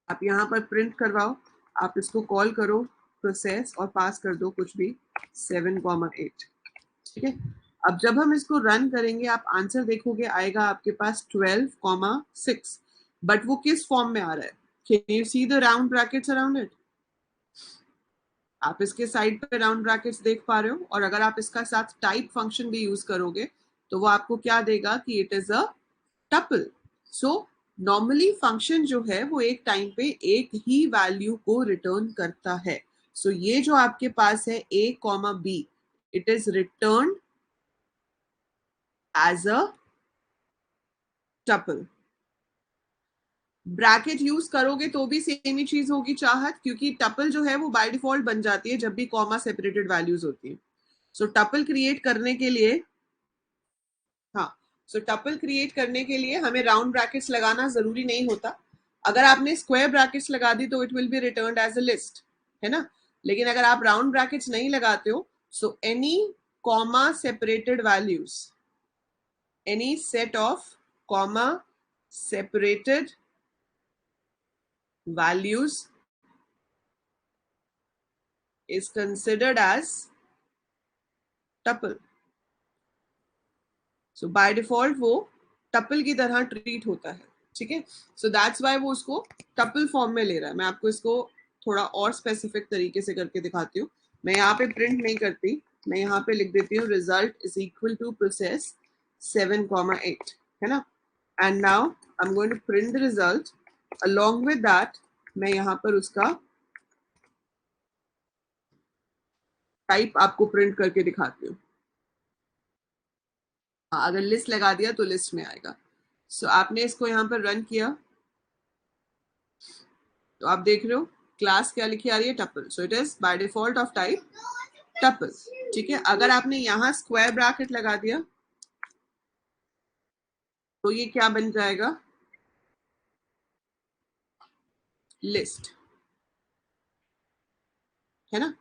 आप यहाँ पर प्रिंट करवाओ, आप इसको कॉल करो प्रोसेस और पास कर दो कुछ भी 7,8, ठीक है। अब जब हम इसको रन करेंगे आप आंसर देखोगे आएगा आपके पास 12,6, बट वो किस फॉर्म में आ रहा है? Can you see the round brackets around it? आप इसके साइड पे राउंड ब्रैकेट्स देख पा रहे हो, और अगर आप इसका साथ टाइप फंक्शन भी यूज करोगे तो वो आपको क्या देगा कि it is a tuple. So normally function जो है वो एक टाइम पे एक ही वैल्यू को रिटर्न करता है। सो ये जो आपके पास है a comma b, it is return as a tuple. Bracket use करोगे तो भी सेम ही चीज होगी चाहत, क्योंकि टपल जो है वो बाय डिफॉल्ट बन जाती है जब भी कॉमा सेपरेटेड वैल्यूज होती है। सो टपल क्रिएट करने के लिए, हाँ, सो टपल क्रिएट करने के लिए हमें राउंड ब्रैकेट्स लगाना जरूरी नहीं होता। अगर आपने स्क्वायर ब्रैकेट्स लगा दी तो it will be returned as a list, है ना। लेकिन अगर आप राउंड ब्रैकेट्स नहीं लगाते हो, so any comma separated values, any set of comma separated values is considered as tuple. So by default वो tuple की तरह ट्रीट होता है, ठीक है. So that's why वो उसको tuple फॉर्म में ले रहा है. मैं आपको इसको थोड़ा और स्पेसिफिक तरीके से करके दिखाती हूँ. मैं यहाँ पे प्रिंट नहीं करती, मैं यहाँ पे लिख देती हूँ result is equal to process 7,8, है ना. And now I am going to print the result. Along with that मैं यहाँ पर उसका टाइप आपको प्रिंट करके दिखाती हूँ. अगर लिस्ट लगा दिया तो लिस्ट में आएगा. सो आपने इसको यहाँ पर रन किया तो आप देख रहे हो क्लास क्या लिखी आ रही है, tuple. So it is by default of type tuple, ठीक है. अगर आपने यहाँ स्क्वायर ब्रैकेट लगा दिया तो ये क्या बन जाएगा, लिस्ट, है ना.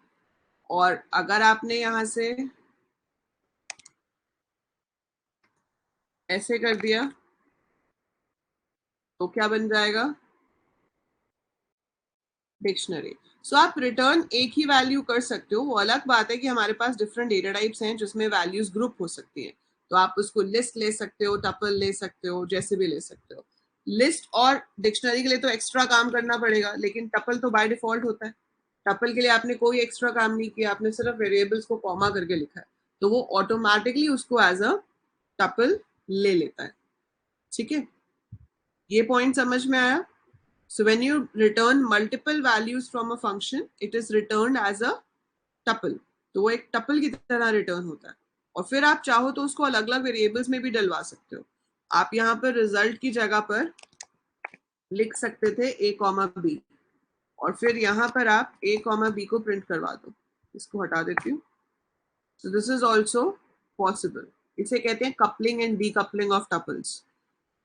और अगर आपने यहां से ऐसे कर दिया तो क्या बन जाएगा, डिक्शनरी. सो आप रिटर्न एक ही वैल्यू कर सकते हो. वो अलग बात है कि हमारे पास डिफरेंट डेटा टाइप्स हैं जिसमें वैल्यूज ग्रुप हो सकती हैं. तो आप उसको लिस्ट ले सकते हो, टपल ले सकते हो, जैसे भी ले सकते हो. लिस्ट और डिक्शनरी के लिए तो एक्स्ट्रा काम करना पड़ेगा, लेकिन टपल तो बाय डिफॉल्ट होता है. टपल के लिए आपने कोई एक्स्ट्रा काम नहीं किया, आपने सिर्फ वेरिएबल्स को कॉमा करके लिखा है, तो वो ऑटोमेटिकली उसको एज अ टपल ले लेता है, ठीक है. ये पॉइंट समझ में आया. So when you return multiple values from a function, it is returned as a tuple. तो वो एक tuple की तरह रिटर्न होता है. और फिर आप चाहो तो उसको अलग अलग वेरिएबल्स में भी डलवा सकते हो. आप यहाँ पर रिजल्ट की जगह पर लिख सकते थे a, b, और फिर यहाँ पर आप a, b को प्रिंट करवा दो. इसको हटा देती हूँ. So this is also possible. इसे कहते हैं coupling and decoupling of tuples.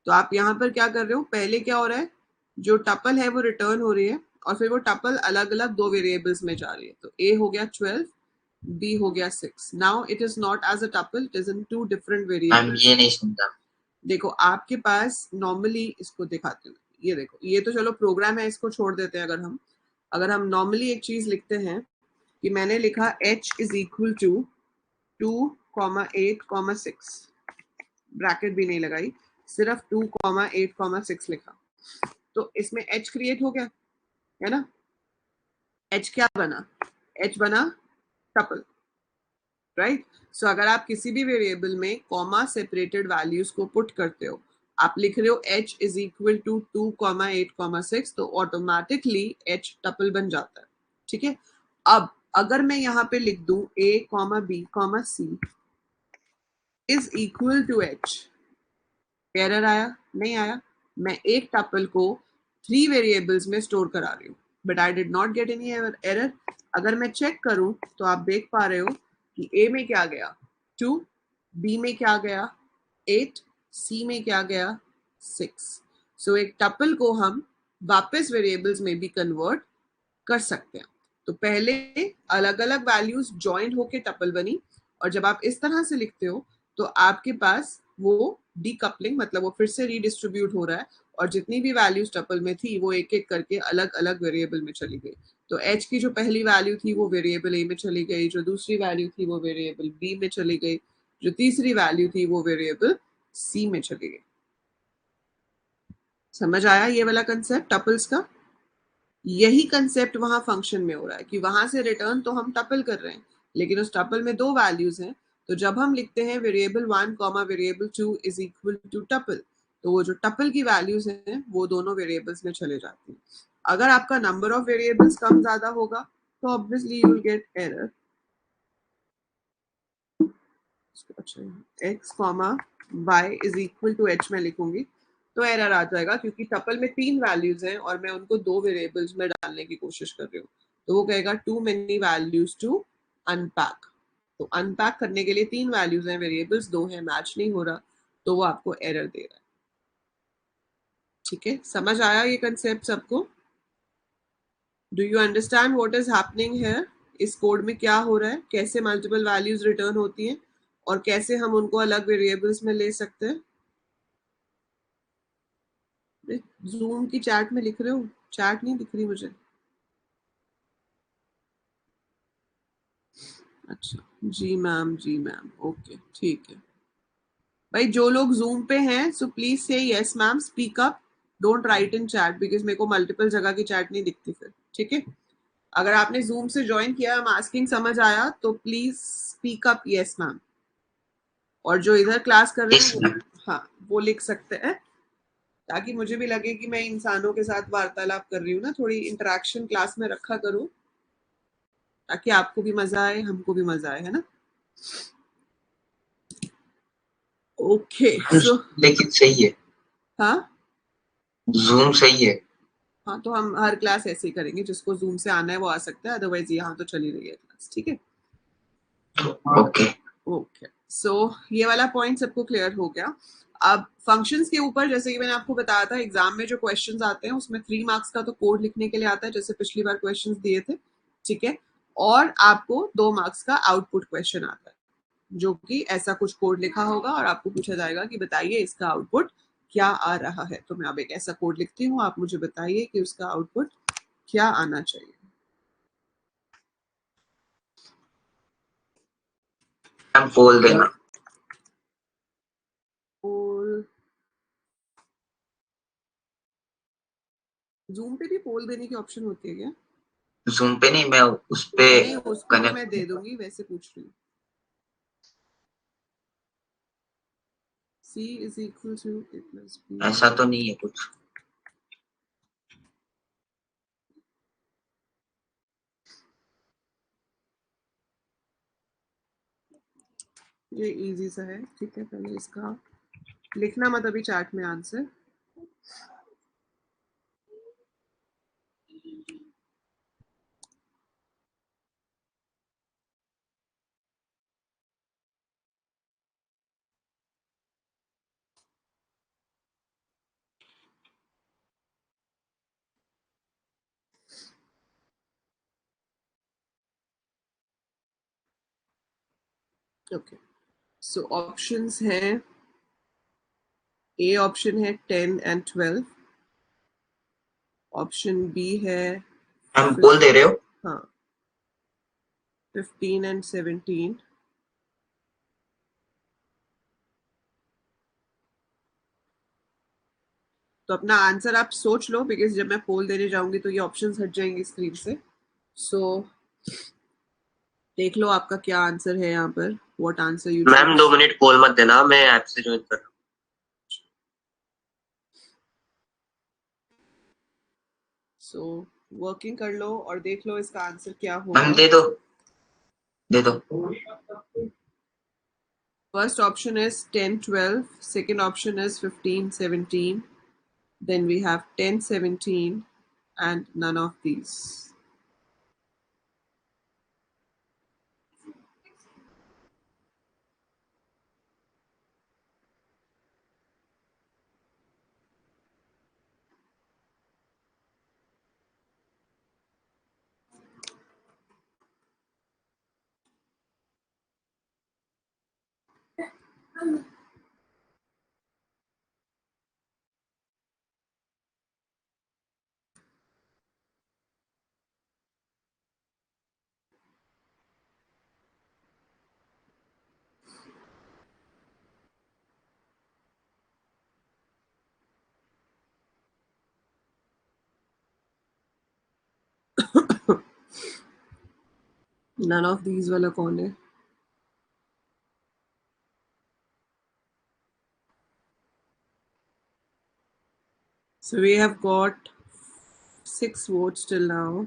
तो आप यहाँ पर क्या कर रहे हो, पहले क्या हो रहा है, जो टपल है वो रिटर्न हो रही है और फिर वो टपल अलग अलग दो वेरिएबल्स में जा रही है. तो a हो गया 12, b हो गया 6. Now it is not as a tuple, it is in two different variables. ये नहीं सुनता. देखो आपके पास नॉर्मली, इसको दिखाते हैं, ये देखो, ये तो चलो प्रोग्राम है, इसको छोड़ देते हैं. अगर हम नॉर्मली एक चीज लिखते हैं कि मैंने लिखा h is equal to 2,8,6, bracket भी नहीं लगाई, सिर्फ 2,8,6 लिखा, तो इसमें h क्रिएट हो गया, है ना. h क्या बना, h बना टपल, राइट. सो अगर आप किसी भी वेरिएबल में कॉमा सेपरेटेड वैल्यूज को पुट करते हो, आप लिख रहे हो h इज इक्वल टू 2,8,6, तो ऑटोमेटिकली h टपल बन जाता है, ठीक है. अब अगर मैं यहाँ पे लिख दूं a, b, c is equal to h, error आया, नहीं आया. मैं एक टपल को 3 वेरिएबल्स में स्टोर करा रही हूँ, but I did not get any error. अगर मैं चेक करूं तो आप देख पा रहे हो कि a में क्या गया 2, b में क्या गया 8, c में क्या गया 6. सो एक टपल को हम वापस वेरिएबल्स में भी कन्वर्ट कर सकते हैं. तो पहले अलग अलग वैल्यूज ज्वाइन होके टपल बनी, और जब आप इस तरह से लिखते हो तो आपके पास वो डीकपलिंग, मतलब वो फिर से रीडिस्ट्रीब्यूट हो रहा है, और जितनी भी वैल्यूज टपल में थी वो एक एक करके अलग अलग वेरिएबल में चली गई. तो h की जो पहली वैल्यू थी वो वेरिएबल a में चली गई, जो दूसरी वैल्यू थी वो वेरिएबल b में चली गई, जो तीसरी वैल्यू थी वो वेरिएबल c में चली गई. समझ आया ये वाला कंसेप्ट टपल्स का. यही कंसेप्ट वहां फंक्शन में हो रहा है कि वहां से रिटर्न तो हम टपल कर रहे हैं, लेकिन उस टपल में दो वैल्यूज हैं. तो जब हम लिखते हैं variable 1 comma variable 2 is equal to tuple, तो वो जो टपल की वैल्यूज हैं वो दोनों वेरिएबल्स में चले जाती हैं. अगर आपका नंबर ऑफ वेरिएबल्स कम ज्यादा होगा तो obviously you will get error. अच्छा, x comma y is equal to h में लिखूंगी तो एरर आ जाएगा, क्योंकि टपल में 3 वैल्यूज हैं और मैं उनको 2 वेरिएबल्स में डालने की कोशिश कर रही हूँ. तो वो कहेगा too many values to unpack. तो अनपैक करने के लिए 3 वैल्यूज हैं, वेरिएबल्स 2 हैं, मैच नहीं हो रहा, तो वो आपको एरर दे रहा है. ठीक है, समझ आया ये कंसेप्ट सबको? Do you understand what is happening here? इस कोड में क्या हो रहा है, कैसे मल्टीपल वैल्यूज रिटर्न होती हैं और कैसे हम उनको अलग वेरिएबल्स में ले सकते हैं. जूम की चैट में लिख रहे हो, चैट नहीं दिख रही मुझे। अच्छा जी मैम, जी मैम, ओके ठीक है भाई। जो लोग जूम पे हैं सो प्लीज से yes ma'am, speak up, don't write in chat because मेरे को मल्टीपल जगह की चैट नहीं दिखती फिर, ठीक है। अगर आपने जूम से ज्वाइन किया, हम आस्किंग समझ आया तो please speak up yes ma'am, और जो इधर क्लास कर रहे हैं वो, हाँ वो लिख सकते हैं, ताकि मुझे भी लगे कि मैं इंसानों के साथ वार्तालाप कर रही हूँ ना, थोड़ी इंटरेक्शन क्लास में रखा करूँ ताकि आपको भी मजा आए, हमको भी मजा आए, है ना। ओके सो लेकिन सही है, हाँ जूम सही है। हाँ, तो हम हर क्लास ऐसे ही करेंगे, जिसको जूम से आना है वो आ सकता है, अदरवाइज यहाँ तो चली रही है क्लास, ठीक है। ओके ओके सो ये वाला पॉइंट सबको क्लियर हो गया। अब फंक्शंस के ऊपर, जैसे कि मैंने आपको बताया था, एग्जाम में जो क्वेश्चंस आते हैं उसमें 3 मार्क्स का तो कोड लिखने के लिए आता है, जैसे पिछली बार क्वेश्चंस दिए थे, ठीक है। और आपको 2 मार्क्स का आउटपुट क्वेश्चन आता है, जो कि ऐसा कुछ कोड लिखा होगा और आपको पूछा जाएगा कि बताइए इसका आउटपुट क्या आ रहा है। तो मैं अब एक ऐसा कोड लिखती हूँ, आप मुझे बताइए कि उसका आउटपुट क्या आना चाहिए। हम बोल देना। जूम पे भी पोल देने की ऑप्शन होती है क्या? जूम पे नहीं, मैं उस पे नहीं, उसको तो मैं दे दूंगी, वैसे पूछ रही हूँ। C is equal to A plus B। ऐसा तो नहीं है कुछ। ये इजी सा है, ठीक है। पहले इसका लिखना मत अभी चार्ट में आंसर। ओके सो ऑप्शंस हैं, ए ऑप्शन है 10 and 12, ऑप्शन बी है हम बोल दे रहे हो? हाँ 15 and 17, तो अपना आंसर आप सोच लो, बिकॉज जब मैं पोल देने जाऊंगी तो ये ऑप्शंस हट जाएंगे स्क्रीन से। सो देख लो आपका क्या आंसर है यहाँ पर, what answer you. Ma'am 2 minute poll मत देना, मैं ऐप से ज्वाइन कर रहा हूँ। सो वर्किंग कर लो और देख लो इसका आंसर क्या होगा। हम दे दो, दे दो। First option is 10, 12. Second option is 15, 17. Then we have 10, 17 and none of these. None of these वाला कौन है? So we have got 6 votes till now.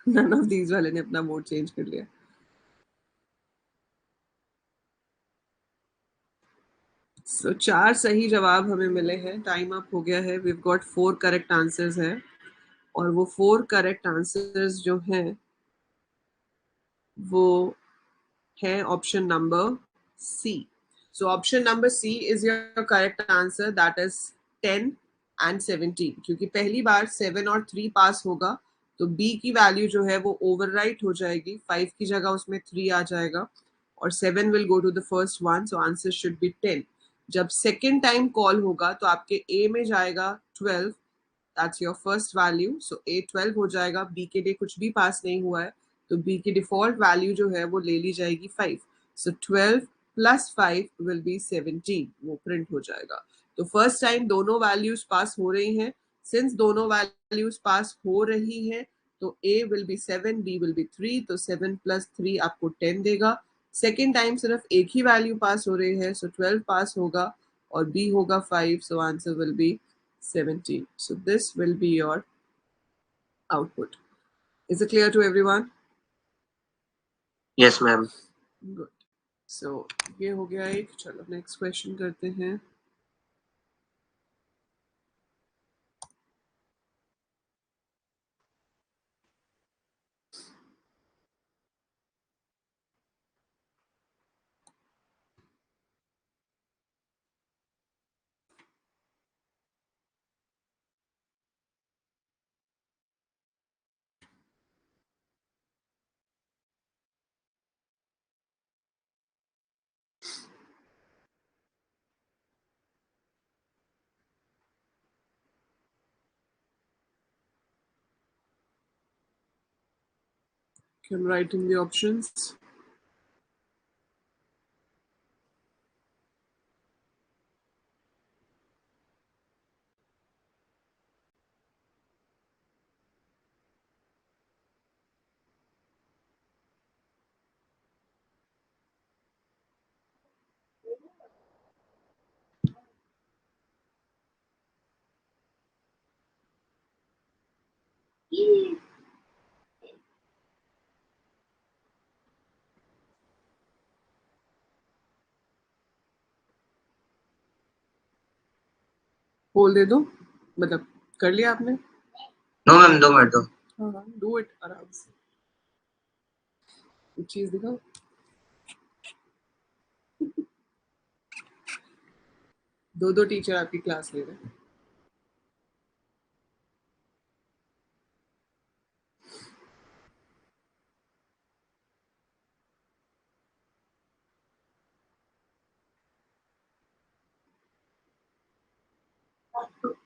None of these वाले ने अपना वोट चेंज कर लिया। So 4 सही जवाब हमें मिले हैं। टाइम अप हो गया है। We've got 4 करेक्ट आंसर्स हैं, और वो 4 करेक्ट आंसर्स जो हैं वो है option number C. So option number C is your correct answer, that is 10 and 17, क्योंकि पहली बार 7 और 3 पास होगा तो B की वैल्यू जो है वो ओवरराइट हो जाएगी, 5 की जगह उसमें 3 आ जाएगा और 7 will go to the first one, so answer should be 10. जब सेकेंड टाइम कॉल होगा तो आपके ए में जाएगा 12, दैट्स योर फर्स्ट वैल्यू, सो ए 12 हो जाएगा। बी के लिए कुछ भी पास नहीं हुआ है तो बी की डिफॉल्ट वैल्यू जो है वो ले ली जाएगी 5, सो 12 प्लस 5 विल बी 17, वो प्रिंट हो जाएगा। तो फर्स्ट टाइम दोनों वैल्यूज पास हो रही हैं, सिंस दोनों वैल्यूज पास हो रही हैं तो a will be 7, b will be 3, तो 7 प्लस 3 आपको 10 देगा। सेकेंड टाइम सिर्फ एक ही वैल्यू पास हो रही है, सो 12 पास होगा और b होगा 5, so answer will be 17. So this will be your output. Is it clear to everyone? Yes, ma'am. Good. So ये हो गया एक, चलो नेक्स्ट क्वेश्चन करते हैं। Can write in the options. बोल दे दो, मतलब कर लिया आपने? नो मैम, 2 मिनट दो। हाँ, डू इट आराम से। कुछ चीज दिखाओ। दो टीचर आपकी क्लास ले रहे हैं।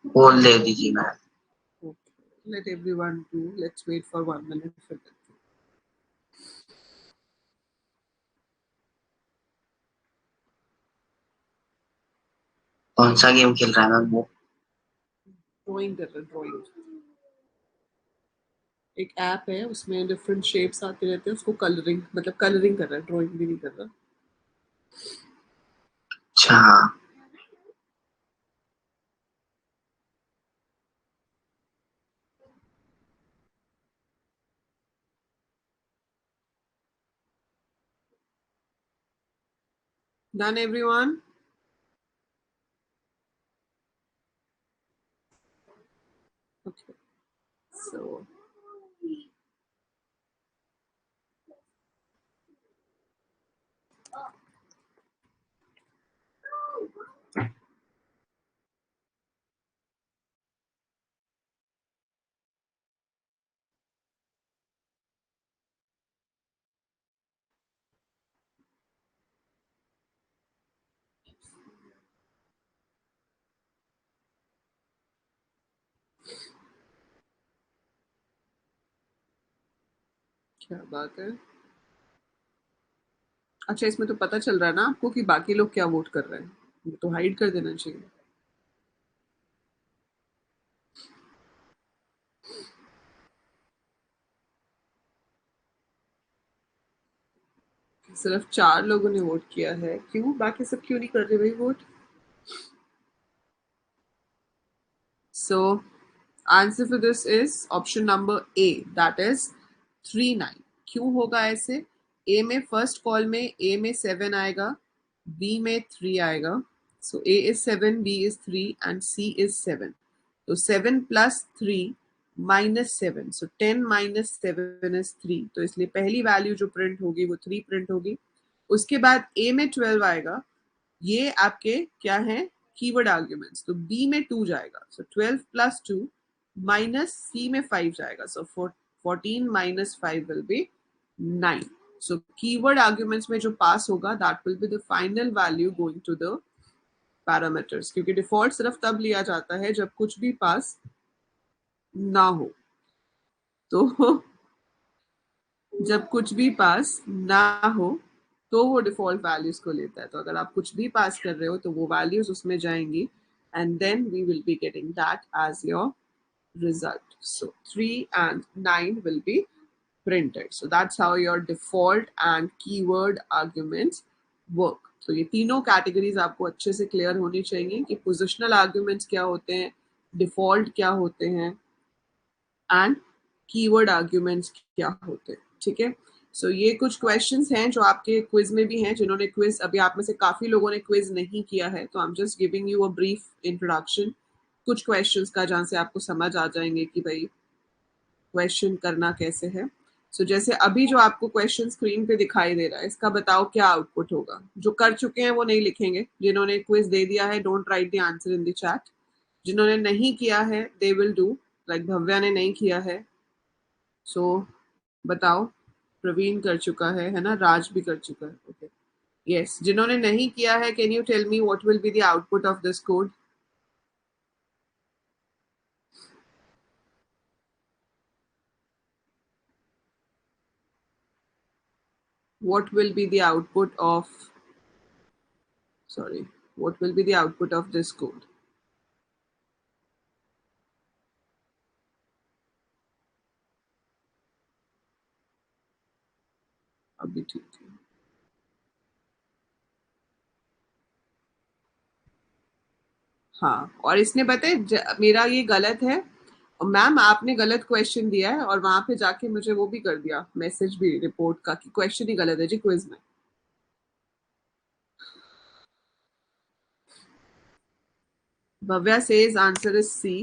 बोल दे दीजिए ma'am. Okay. Let everyone do. Let's wait for 1 minute for that. कौन सा गेम खेल रहा है मैम वो? ड्राइंग कर रहा है, ड्राइंग। एक ऐप है उसमें डिफरेंट शेप्स आते रहते हैं, उसको कलरिंग, मतलब कलरिंग कर रहा है, ड्राइंग भी नहीं कर रहा। अच्छा, Done everyone? Okay. So क्या बात है। अच्छा, इसमें तो पता चल रहा है ना आपको कि बाकी लोग क्या वोट कर रहे हैं, तो हाइड कर देना चाहिए। सिर्फ 4 लोगों ने वोट किया है, क्यों? बाकी सब क्यों नहीं कर रहे भाई vote? So answer for this is option number A, that is 39. क्यों होगा ऐसे? A में फर्स्ट कॉल में A में 7 आएगा, B में 3 आएगा, so A is 7, B is 3 and C is 7. तो 7 plus 3 minus 7, so 10 minus 7 is 3, तो इसलिए पहली वैल्यू जो प्रिंट होगी वो 3 प्रिंट होगी। उसके बाद A में 12 आएगा, ये आपके क्या है? कीवर्ड आर्ग्यूमेंट्स, तो B में 2 जाएगा, सो 12 प्लस 2 माइनस C में 5 जाएगा, so 14 minus 5 will be 9. So keyword arguments में जो पास होगा that will be the final value going to the parameters, क्योंकि डिफॉल्ट सिर्फ तब लिया जाता है जब कुछ भी पास ना हो। तो जब कुछ भी पास ना हो तो वो डिफॉल्ट वैल्यूज को लेता है। तो अगर आप कुछ भी पास कर रहे हो तो वो वैल्यूज उसमें जाएंगी and then we will be getting that as your result. So 3 and 9 will be printed. So that's how your default and keyword arguments work. So ये तीनों categories आपको अच्छे से clear होनी चाहिए कि positional arguments क्या होते हैं, default क्या होते हैं and keyword arguments क्या होते हैं। ठीक है, सो ये कुछ क्वेश्चंस हैं जो आपके क्विज में भी हैं। जिन्होंने क्विज, अभी आप में से काफी लोगों ने क्विज नहीं किया है, तो I am just giving you a brief introduction कुछ क्वेश्चंस का, जहां से आपको समझ आ जाएंगे कि भाई क्वेश्चन करना कैसे है। सो जैसे अभी जो आपको क्वेश्चन स्क्रीन पे दिखाई दे रहा है, इसका बताओ क्या आउटपुट होगा। जो कर चुके हैं वो नहीं लिखेंगे, जिन्होंने क्विज दे दिया है don't write the answer in the chat. जिन्होंने नहीं किया है they will do, like Bhavya ने नहीं किया है, सो बताओ। प्रवीण कर चुका है ना, राज भी कर चुका है, ओके यस। जिन्होंने नहीं किया है, can you tell me what will be the output of this code. What will be the output of, sorry, what will be the output of this code? अभी ठीक है, हाँ। और इसने बताया मेरा ये गलत है, मैम आपने गलत क्वेश्चन दिया है, और वहां पे जाके मुझे वो भी कर दिया मैसेज भी रिपोर्ट का कि क्वेश्चन ही गलत है जी क्विज में। Bhavya says answer is C.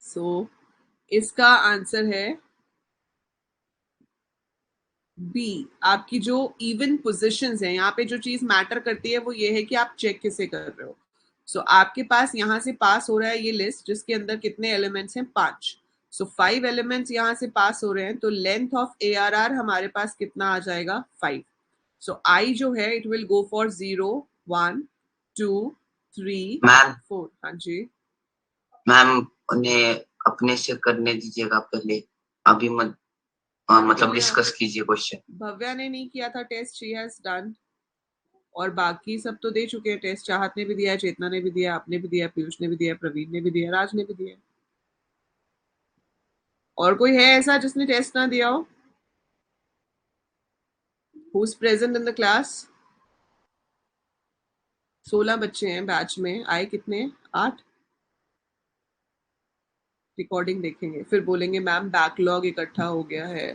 So इसका आंसर है बी। आपकी जो इवन पोजीशंस हैं, यहाँ पे जो चीज मैटर करती है वो ये है कि आप चेक किसे कर रहे हो। सो आपके पास यहाँ से पास हो रहा है ये लिस्ट, जिसके अंदर कितने एलिमेंट्स हैं, 5। सो 5 एलिमेंट्स यहाँ से पास हो रहे हैं, तो लेंथ ऑफ ARR हमारे पास कितना आ जाएगा, 5। सो आई जो है इट विल गो फॉर 0 1 2 3 4। हाँ जी मैम, उन्हें अपने से करने दीजिएगा पहले, अभी मत मतलब डिस्कस कीजिए क्वेश्चन। भव्या ने नहीं किया था टेस्ट, शी हैज डन, और बाकी सब तो दे चुके हैं टेस्ट। चाहत ने भी दिया, चेतना ने भी दिया, आपने भी दिया, पीयूष ने भी दिया, प्रवीण ने भी दिया, राज ने भी दिया। और कोई है ऐसा जिसने टेस्ट ना दिया हो? Who is present in the class? 16 बच्चे हैं बैच में, आए कितने, 8। रिकॉर्डिंग देखेंगे फिर बोलेंगे मैम बैकलॉग इकट्ठा हो गया है।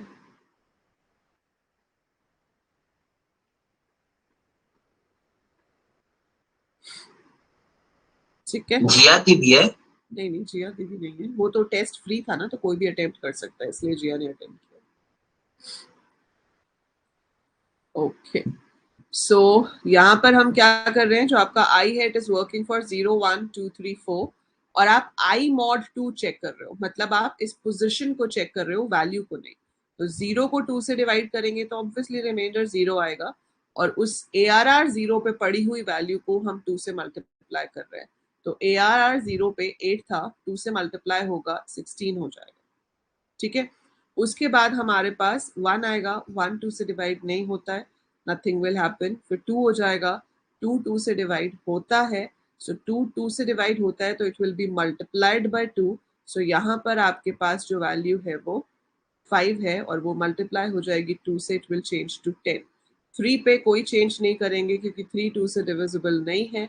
ठीक है, जिया दीदी है? नहीं जिया दीदी नहीं है, वो तो टेस्ट फ्री था ना, तो कोई भी अटेम्प्ट कर सकता है, इसलिए जिया ने अटेम्प्ट किया। ओके सो यहाँ पर हम क्या कर रहे हैं, जो आपका आई है इट इज वर्किंग फॉर 0 1 2 3 4, और आप आई मॉड 2 चेक कर रहे हो, मतलब आप इस पोजीशन को चेक कर रहे हो, वैल्यू को नहीं। तो 0 को 2 से डिवाइड करेंगे तो ऑब्वियसली रिमाइंडर 0 आएगा, और उस ARR 0 पे पड़ी हुई वैल्यू को हम 2 से मल्टीप्लाई कर रहे हैं। तो ARR 0 पे 8 था, 2 से मल्टीप्लाई होगा 16 हो जाएगा। ठीक है, उसके बाद हमारे पास 1 आएगा, 1 2 से डिवाइड नहीं होता है, नथिंग विल हैपन। फिर 2 हो जाएगा, 2 2 से डिवाइड होता है, सो 2 2 से डिवाइड होता है तो it will B multiplied by 2। सो यहाँ पर आपके पास जो वैल्यू है वो 5 है, और वो मल्टीप्लाई हो जाएगी 2 से, इट विल चेंज टू 10। 3 पे कोई चेंज नहीं करेंगे क्योंकि 3 2 से डिविजिबल नहीं है,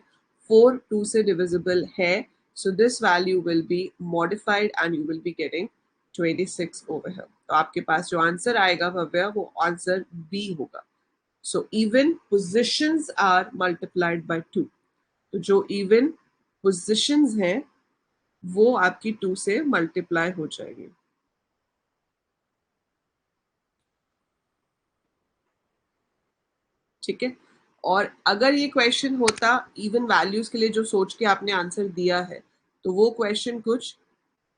4 2 से डिविजिबल है, so this value will be modified and you will be getting 26 over here. तो आपके पास जो आंसर आएगा भव्या, वो आंसर बी होगा। So even positions are multiplied by 2, तो जो इवन पोजीशंस है वो आपकी 2 से मल्टीप्लाई हो जाएगी। ठीक है। और अगर ये क्वेश्चन होता इवन वैल्यूज के लिए जो सोच के आपने आंसर दिया है, तो वो क्वेश्चन कुछ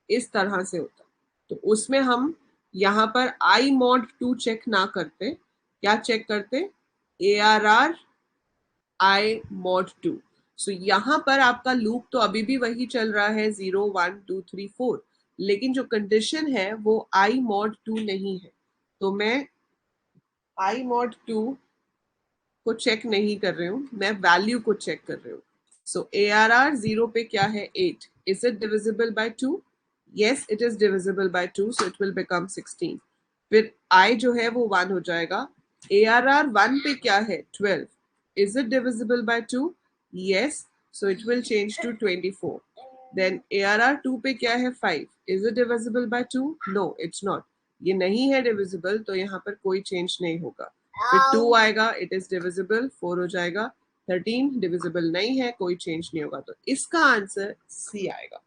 इस तरह से होता। तो उसमें हम यहाँ पर आई मॉड 2 चेक ना करते, क्या चेक करते? ARR I mod 2। सो यहाँ पर आपका लूप तो अभी भी वही चल रहा है 0 1 2 3 4, लेकिन जो कंडीशन है वो I mod 2 नहीं है। तो मैं I mod 2 को चेक नहीं कर रही हूँ, मैं वैल्यू को चेक कर रही हूँ। सो ARR 0 पे क्या है? 8। Is it divisible by 2? Yes, it is divisible by 2, so it will become 16। फिर I जो है वो 1 हो जाएगा। ARR 1 पे क्या है? 12। Is it divisible by 2? Yes, so it will change to 24. Then ARR 2 पे क्या है? 5. Is it divisible by 2? No, it's not. ये नहीं है divisible, तो यहाँ पर कोई change नहीं होगा। फिर 2 आएगा, it is divisible, 4 हो जाएगा। 13 divisible नहीं है, कोई change नहीं होगा, तो इसका आंसर C आएगा।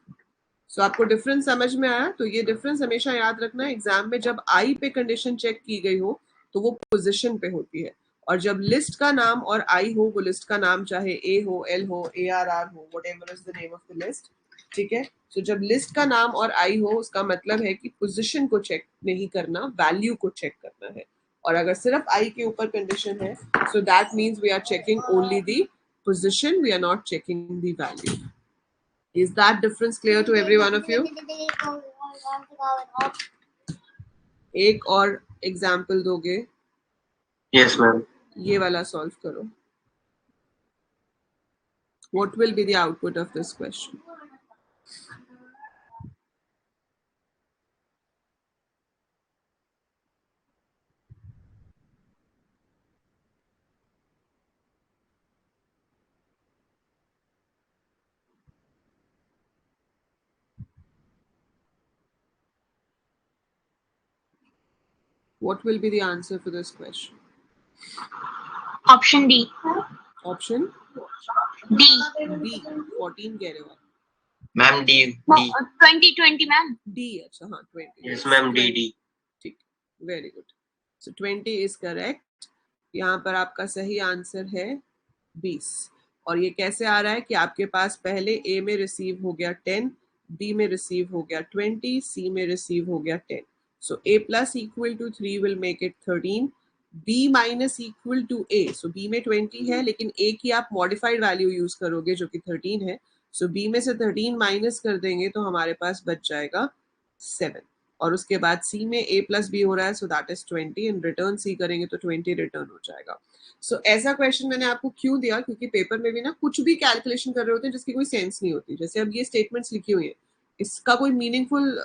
सो आपको डिफरेंस समझ में आया? तो ये डिफरेंस हमेशा याद रखना, एग्जाम में जब आई पे कंडीशन चेक की गई हो तो वो पोजीशन पे होती है, और जब लिस्ट का नाम और आई हो, वो लिस्ट का नाम चाहे ए हो, एल हो, ARR हो, whatever is the name of the list, ठीक है। सो जब लिस्ट का नाम और आई हो, उसका मतलब है कि पोजीशन को चेक नहीं करना, वैल्यू को चेक करना है। और अगर सिर्फ आई के ऊपर कंडीशन है, so that means we are checking only the position, we are not checking the value. Is that difference clear to every one of you? एक और एग्जाम्पल दोगे? Yes ma'am. ये वाला सॉल्व करो। What will be the output of this question? What will be the answer for this question? Option D. Option D. D। 14 कह रहे हो आप? Ma'am D. 20 मैम। D, अच्छा हाँ 20। Yes ma'am, D. ठीक, very good. So 20 is correct. यहाँ पर आपका सही आंसर है 20। और ये कैसे आ रहा है कि आपके पास पहले A में रिसीव हो गया 10, B में रिसीव हो गया 20, C में रिसीव हो गया 10। So A plus equal to 3 will make it 13, B minus equal to A, so B में 20 है, लेकिन A की आप modified value यूज करोगे जो कि 13 है, so B में से 13 माइनस कर देंगे तो हमारे पास बच जाएगा 7। और उसके बाद C में A plus B हो रहा है, so that is 20, and return C करेंगे तो 20 रिटर्न हो जाएगा। सो ऐसा क्वेश्चन मैंने आपको क्यों दिया, क्योंकि पेपर में भी ना कुछ भी कैलकुलेशन कर रहे होते हैं जिसकी कोई सेंस नहीं होती। जैसे अब ये स्टेटमेंट्स लिखी हुई है, इसका कोई मीनिंगफुल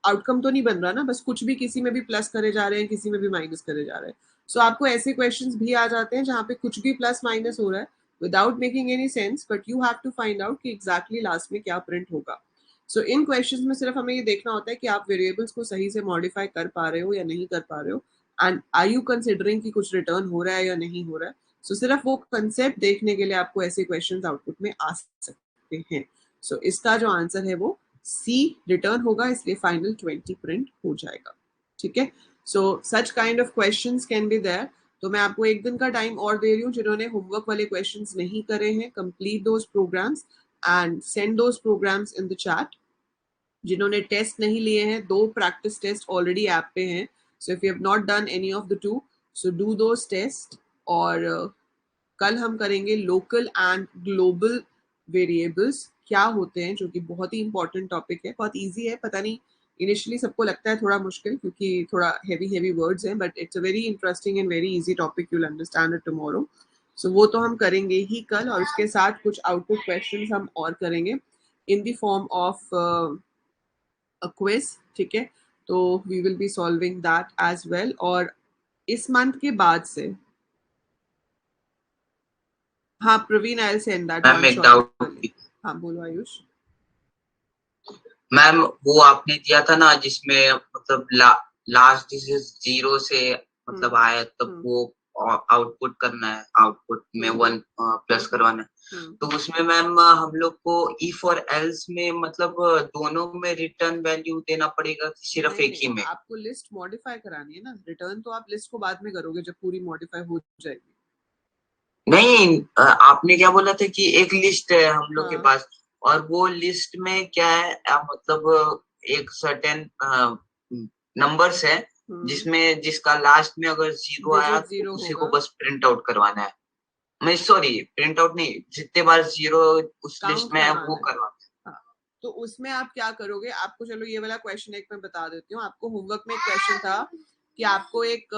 आउटकम तो नहीं बन रहा ना, बस कुछ भी किसी में भी प्लस करे जा रहे हैं, किसी में भी माइनस करे जा रहे हैं। सो आपको ऐसे क्वेश्चंस भी आ जाते हैं जहाँ पे कुछ भी प्लस माइनस हो रहा है without making any sense, but you have to find out कि एग्जैक्टली लास्ट में क्या प्रिंट होगा। सो इन क्वेश्चंस में सिर्फ हमें ये देखना होता है कि आप वेरिएबल्स को सही से मॉडिफाई कर पा रहे हो या नहीं कर पा रहे हो, एंड आर यू कंसिडरिंग कि कुछ रिटर्न हो रहा है या नहीं हो रहा है। सो सिर्फ वो कंसेप्ट देखने के लिए आपको ऐसे क्वेश्चंस आउटपुट में आ सकते हैं। सो इसका जो आंसर है वो C रिटर्न होगा, इसलिए फाइनल 20 प्रिंट हो जाएगा। ठीक है, so such kind of questions can be there. तो मैं आपको एक दिन का टाइम और दे रही हूँ, जिन्होंने होमवर्क वाले क्वेश्चंस नहीं करे हैं, complete those programs and send those programs in the chat. जिन्होंने टेस्ट नहीं लिए हैं, 2 प्रैक्टिस टेस्ट ऑलरेडी ऐप पे हैं, so if you have not done any of the 2, so do those test. और कल हम करेंगे लोकल एंड ग्लोबल वेरिएबल्स क्या होते हैं, जो कि बहुत ही इंपॉर्टेंट टॉपिक है। बहुत इजी है, पता नहीं इनिशियली सबको लगता है थोड़ा मुश्किल क्योंकि थोड़ा हेवी वर्ड्स हैं, but it's a very interesting and very easy topic, you will understand it tomorrow. So वो तो हम करेंगे ही कल, और उसके साथ कुछ आउटपुट क्वेश्चंस हम और करेंगे in the form of a quiz. ठीक है, तो we will be solving that as well. और इस मंथ के बाद से, हाँ Praveen, I will send that one shot. हाँ बोलो आयुष। मैम वो आपने दिया था ना जिसमें मतलब लास्ट डिजिट 0 से मतलब आया, तब वो आउटपुट करना है, आउटपुट में 1 प्लस करवाना है, तो उसमें मैम हम लोग को इफ और एल्स में मतलब दोनों में रिटर्न वैल्यू देना पड़ेगा कि सिर्फ एक ही में? आपको लिस्ट मॉडिफाई करानी है ना, रिटर्न तो आप लिस्ट को बाद में करोगे जब पूरी मॉडिफाई हो जाएगी। नहीं, आपने क्या बोला था कि एक लिस्ट है हम लोग के हाँ। पास, और वो लिस्ट में क्या है, मतलब एक सर्टेन नंबर्स है जिसमें जिसका लास्ट में अगर जीरो आया डिजिट तो जीरो उसी को होगा, बस प्रिंट आउट करवाना है। मैं सॉरी, प्रिंट आउट नहीं, जितने बार जीरो उस काउंट लिस्ट में है वो करवाना है। करवाना है। हाँ, तो उसमें आप क्या करोगे, आपको चलो ये वाला क्वेश्चन एक मैं बता देती हूँ। आपको होमवर्क में एक क्वेश्चन था कि आपको एक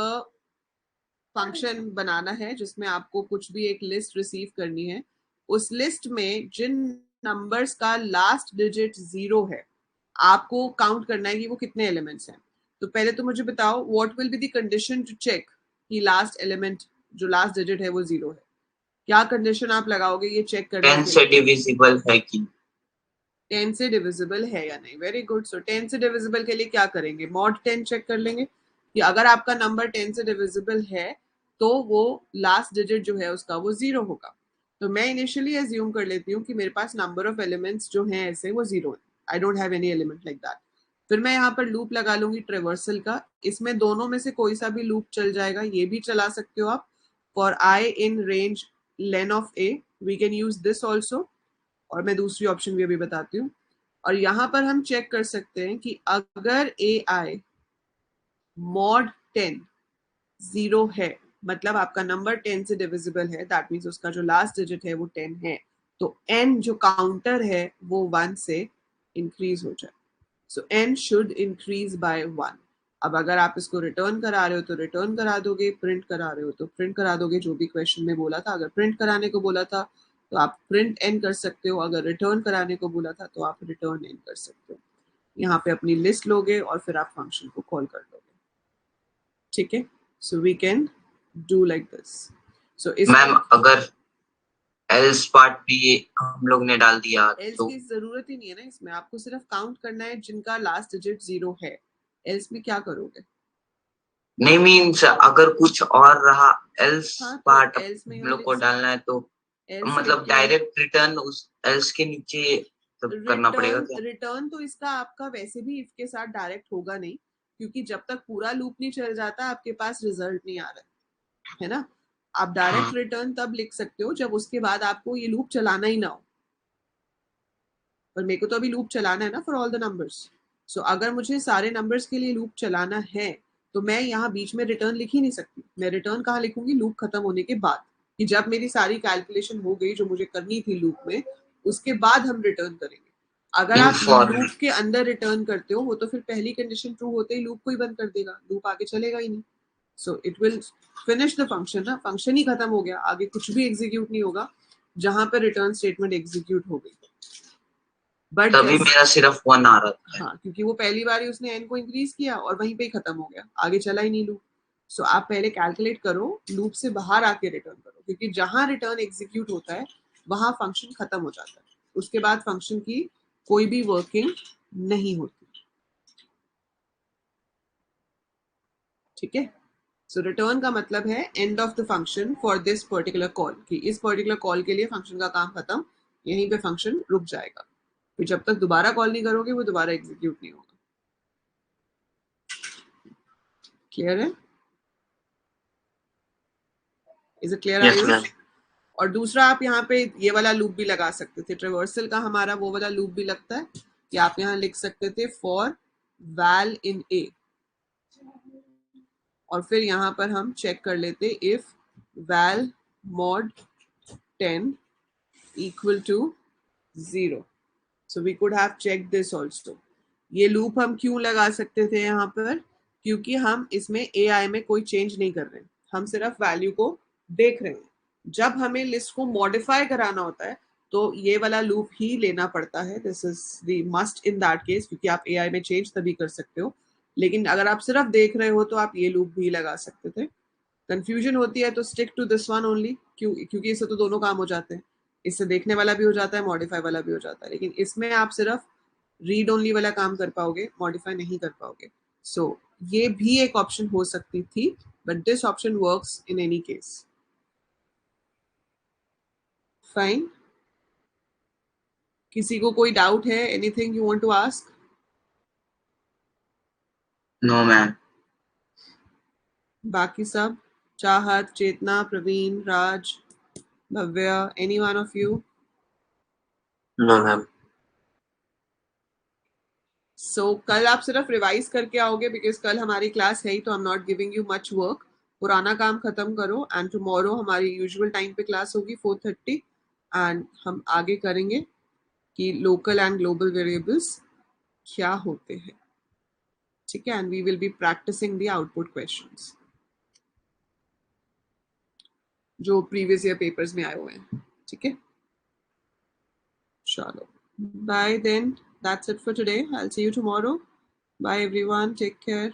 फंक्शन बनाना है जिसमें आपको कुछ भी एक लिस्ट रिसीव करनी है। उस लिस्ट में जिन नंबर्स का लास्ट डिजिट जीरो है, आपको काउंट करना है कि वो कितने एलिमेंट्स हैं। तो पहले तो मुझे बताओ, what will be the condition to check कि लास्ट एलिमेंट जो लास्ट डिजिट है वो जीरो है। क्या कंडीशन आप लगाओगे ये चेक करने 10 के से लिए? डिविजिबल है कि 10 से डिविजिबल है या नहीं। Very good. सो 10 से डिविजिबल के लिए क्या करेंगे, मॉड 10 चेक कर लेंगे कि अगर आपका नंबर 10 से डिविजिबल है तो वो लास्ट डिजिट जो है उसका वो जीरो होगा। तो मैं इनिशियली एज्यूम कर लेती हूँ कि मेरे पास नंबर ऑफ एलिमेंट्स जो हैं ऐसे वो जीरो है। I don't have any element like that. फिर मैं यहाँ पर लूप लगा लूंगी ट्रेवर्सल का। इसमें दोनों में से कोई सा भी लूप चल जाएगा, ये भी चला सकते हो आप। For I in range len of a we can use this also. और मैं दूसरी ऑप्शन भी अभी बताती हूँ। और यहाँ पर हम चेक कर सकते हैं कि अगर ए आई मॉड 10 जीरो है, मतलब आपका नंबर 10 से डिविजिबल है, दैट मीन्स उसका जो लास्ट डिजिट है वो 10 है, तो n जो काउंटर है वो 1 से इंक्रीज हो जाए। सो n शुड इंक्रीज बाय 1। अब अगर आप इसको रिटर्न करा रहे हो तो रिटर्न करा दोगे, प्रिंट करा रहे हो तो प्रिंट करा दोगे, जो भी क्वेश्चन में बोला था। अगर प्रिंट कराने को बोला था तो आप प्रिंट n कर सकते हो, अगर रिटर्न कराने को बोला था तो आप रिटर्न n कर सकते हो। यहाँ पे अपनी लिस्ट लोगे और फिर आप फंक्शन को कॉल कर लोगे। ठीक है, so we can do like this. So इस मैम अगर एल्स पार्ट भी हम लोग ने डाल दिया एल्स तो की जरूरत ही नहीं है ना इसमें, आपको सिर्फ काउंट करना है जिनका लास्ट डिजिट जीरो है। एल्स में क्या करोगे? नहीं, मीन्स अगर कुछ और रहा एल्स हाँ, तो पार्ट एल्स में हम यहाँ लोग लिख को सकते, डालना है तो एल्स मतलब लिख के डायरेक्ट रिटर्न उस एल्स के नीचे मतलब करना पड़ेगा क्या? रिटर्न तो इसका आपका वैसे भी इफ के साथ डायरेक्ट होगा नहीं, क्योंकि जब तक पूरा लूप नहीं चल जाता आपके पास रिजल्ट नहीं आ रहा है ना। आप डायरेक्ट रिटर्न तब लिख सकते हो जब उसके बाद आपको ये लूप चलाना ही ना हो। पर मेरे को तो अभी लूप चलाना है ना फॉर ऑल द नंबर्स। सो अगर मुझे सारे नंबर्स के लिए लूप चलाना है तो मैं यहाँ बीच में रिटर्न लिख ही नहीं सकती। मैं रिटर्न कहाँ लिखूंगी, लूप खत्म होने के बाद, कि जब मेरी सारी कैलकुलेशन हो गई जो मुझे करनी थी लूप में, उसके बाद हम रिटर्न करेंगे। अगर आप लूप के अंदर रिटर्न करते हो वो तो फिर पहली कंडीशन ट्रू होते ही लूप को ही बंद कर देगा, लूप आगे चलेगा ही नहीं। सो it will finish the function ना, फंक्शन ही खत्म हो गया, आगे कुछ भी एग्जीक्यूट नहीं होगा जहां पर रिटर्न स्टेटमेंट एग्जीक्यूट हो गई। बट तभी मेरा सिर्फ 1 आ रहा था। हाँ, क्योंकि वो पहली बार ही उसने n को इंक्रीज किया और वहीं पे ही खत्म हो गया, आगे चला ही नहीं लूप। सो आप पहले कैलकुलेट करो, लूप से बाहर आके रिटर्न करो, क्योंकि जहां रिटर्न एग्जीक्यूट होता है वहां फंक्शन खत्म हो जाता है, उसके बाद फंक्शन की कोई भी वर्किंग नहीं होती। ठीक है, सो रिटर्न का मतलब है end of the function for this particular call, कि इस पर्टिकुलर कॉल के लिए फंक्शन का काम खत्म, यहीं पे फंक्शन रुक जाएगा। फिर जब तक दोबारा कॉल नहीं करोगे वो दोबारा एग्जीक्यूट नहीं होगा। क्लियर है? Is it clear yes Ayush? Ma'am. और दूसरा आप यहाँ पे ये वाला लूप भी लगा सकते थे, ट्रेवर्सल का हमारा वो वाला लूप भी लगता है कि आप यहाँ लिख सकते थे फॉर वैल इन ए, और फिर यहाँ पर हम चेक कर लेते if val mod 10 equal to 0। So we could have check this also. ये लूप हम क्यों लगा सकते थे यहाँ पर, क्योंकि हम इसमें AI में कोई चेंज नहीं कर रहे हैं, हम सिर्फ वैल्यू को देख रहे हैं। जब हमें लिस्ट को मॉडिफाई कराना होता है तो ये वाला लूप ही लेना पड़ता है, this is the must in that case, क्योंकि आप AI में चेंज तभी कर सकते हो। लेकिन अगर आप सिर्फ देख रहे हो तो आप ये लूप भी लगा सकते थे। कंफ्यूजन होती है तो stick to this one only, क्योंकि इससे तो दोनों काम हो जाते हैं, इससे देखने वाला भी हो जाता है, मॉडिफाई वाला भी हो जाता है। लेकिन इसमें आप सिर्फ रीड ओनली वाला काम कर पाओगे, मॉडिफाई नहीं कर पाओगे। सो ये भी एक ऑप्शन हो सकती थी, but this option works in any case. Fine, किसी को कोई डाउट है, anything you want to ask? No ma'am. बाकी सब, चाहत, चेतना, प्रवीण, राज, Bhavya, any one of you? No, ma'am. So कल आप सिर्फ रिवाइज करके आओगे बिकॉज कल हमारी क्लास है ही, तो I am not giving you much work. पुराना काम खत्म करो एंड टुमारो हमारी यूजुअल टाइम पे क्लास होगी 4:30 एंड हम आगे करेंगे कि लोकल एंड ग्लोबल वेरिएबल्स क्या होते हैं. ठीक है, and we will be practicing the output questions जो प्रीवियस ईयर पेपर्स में आए हुए हैं. ठीक है, चलो bye then. That's it for today. I'll see you tomorrow. Bye everyone. Take care.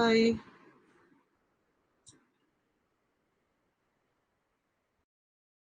Bye.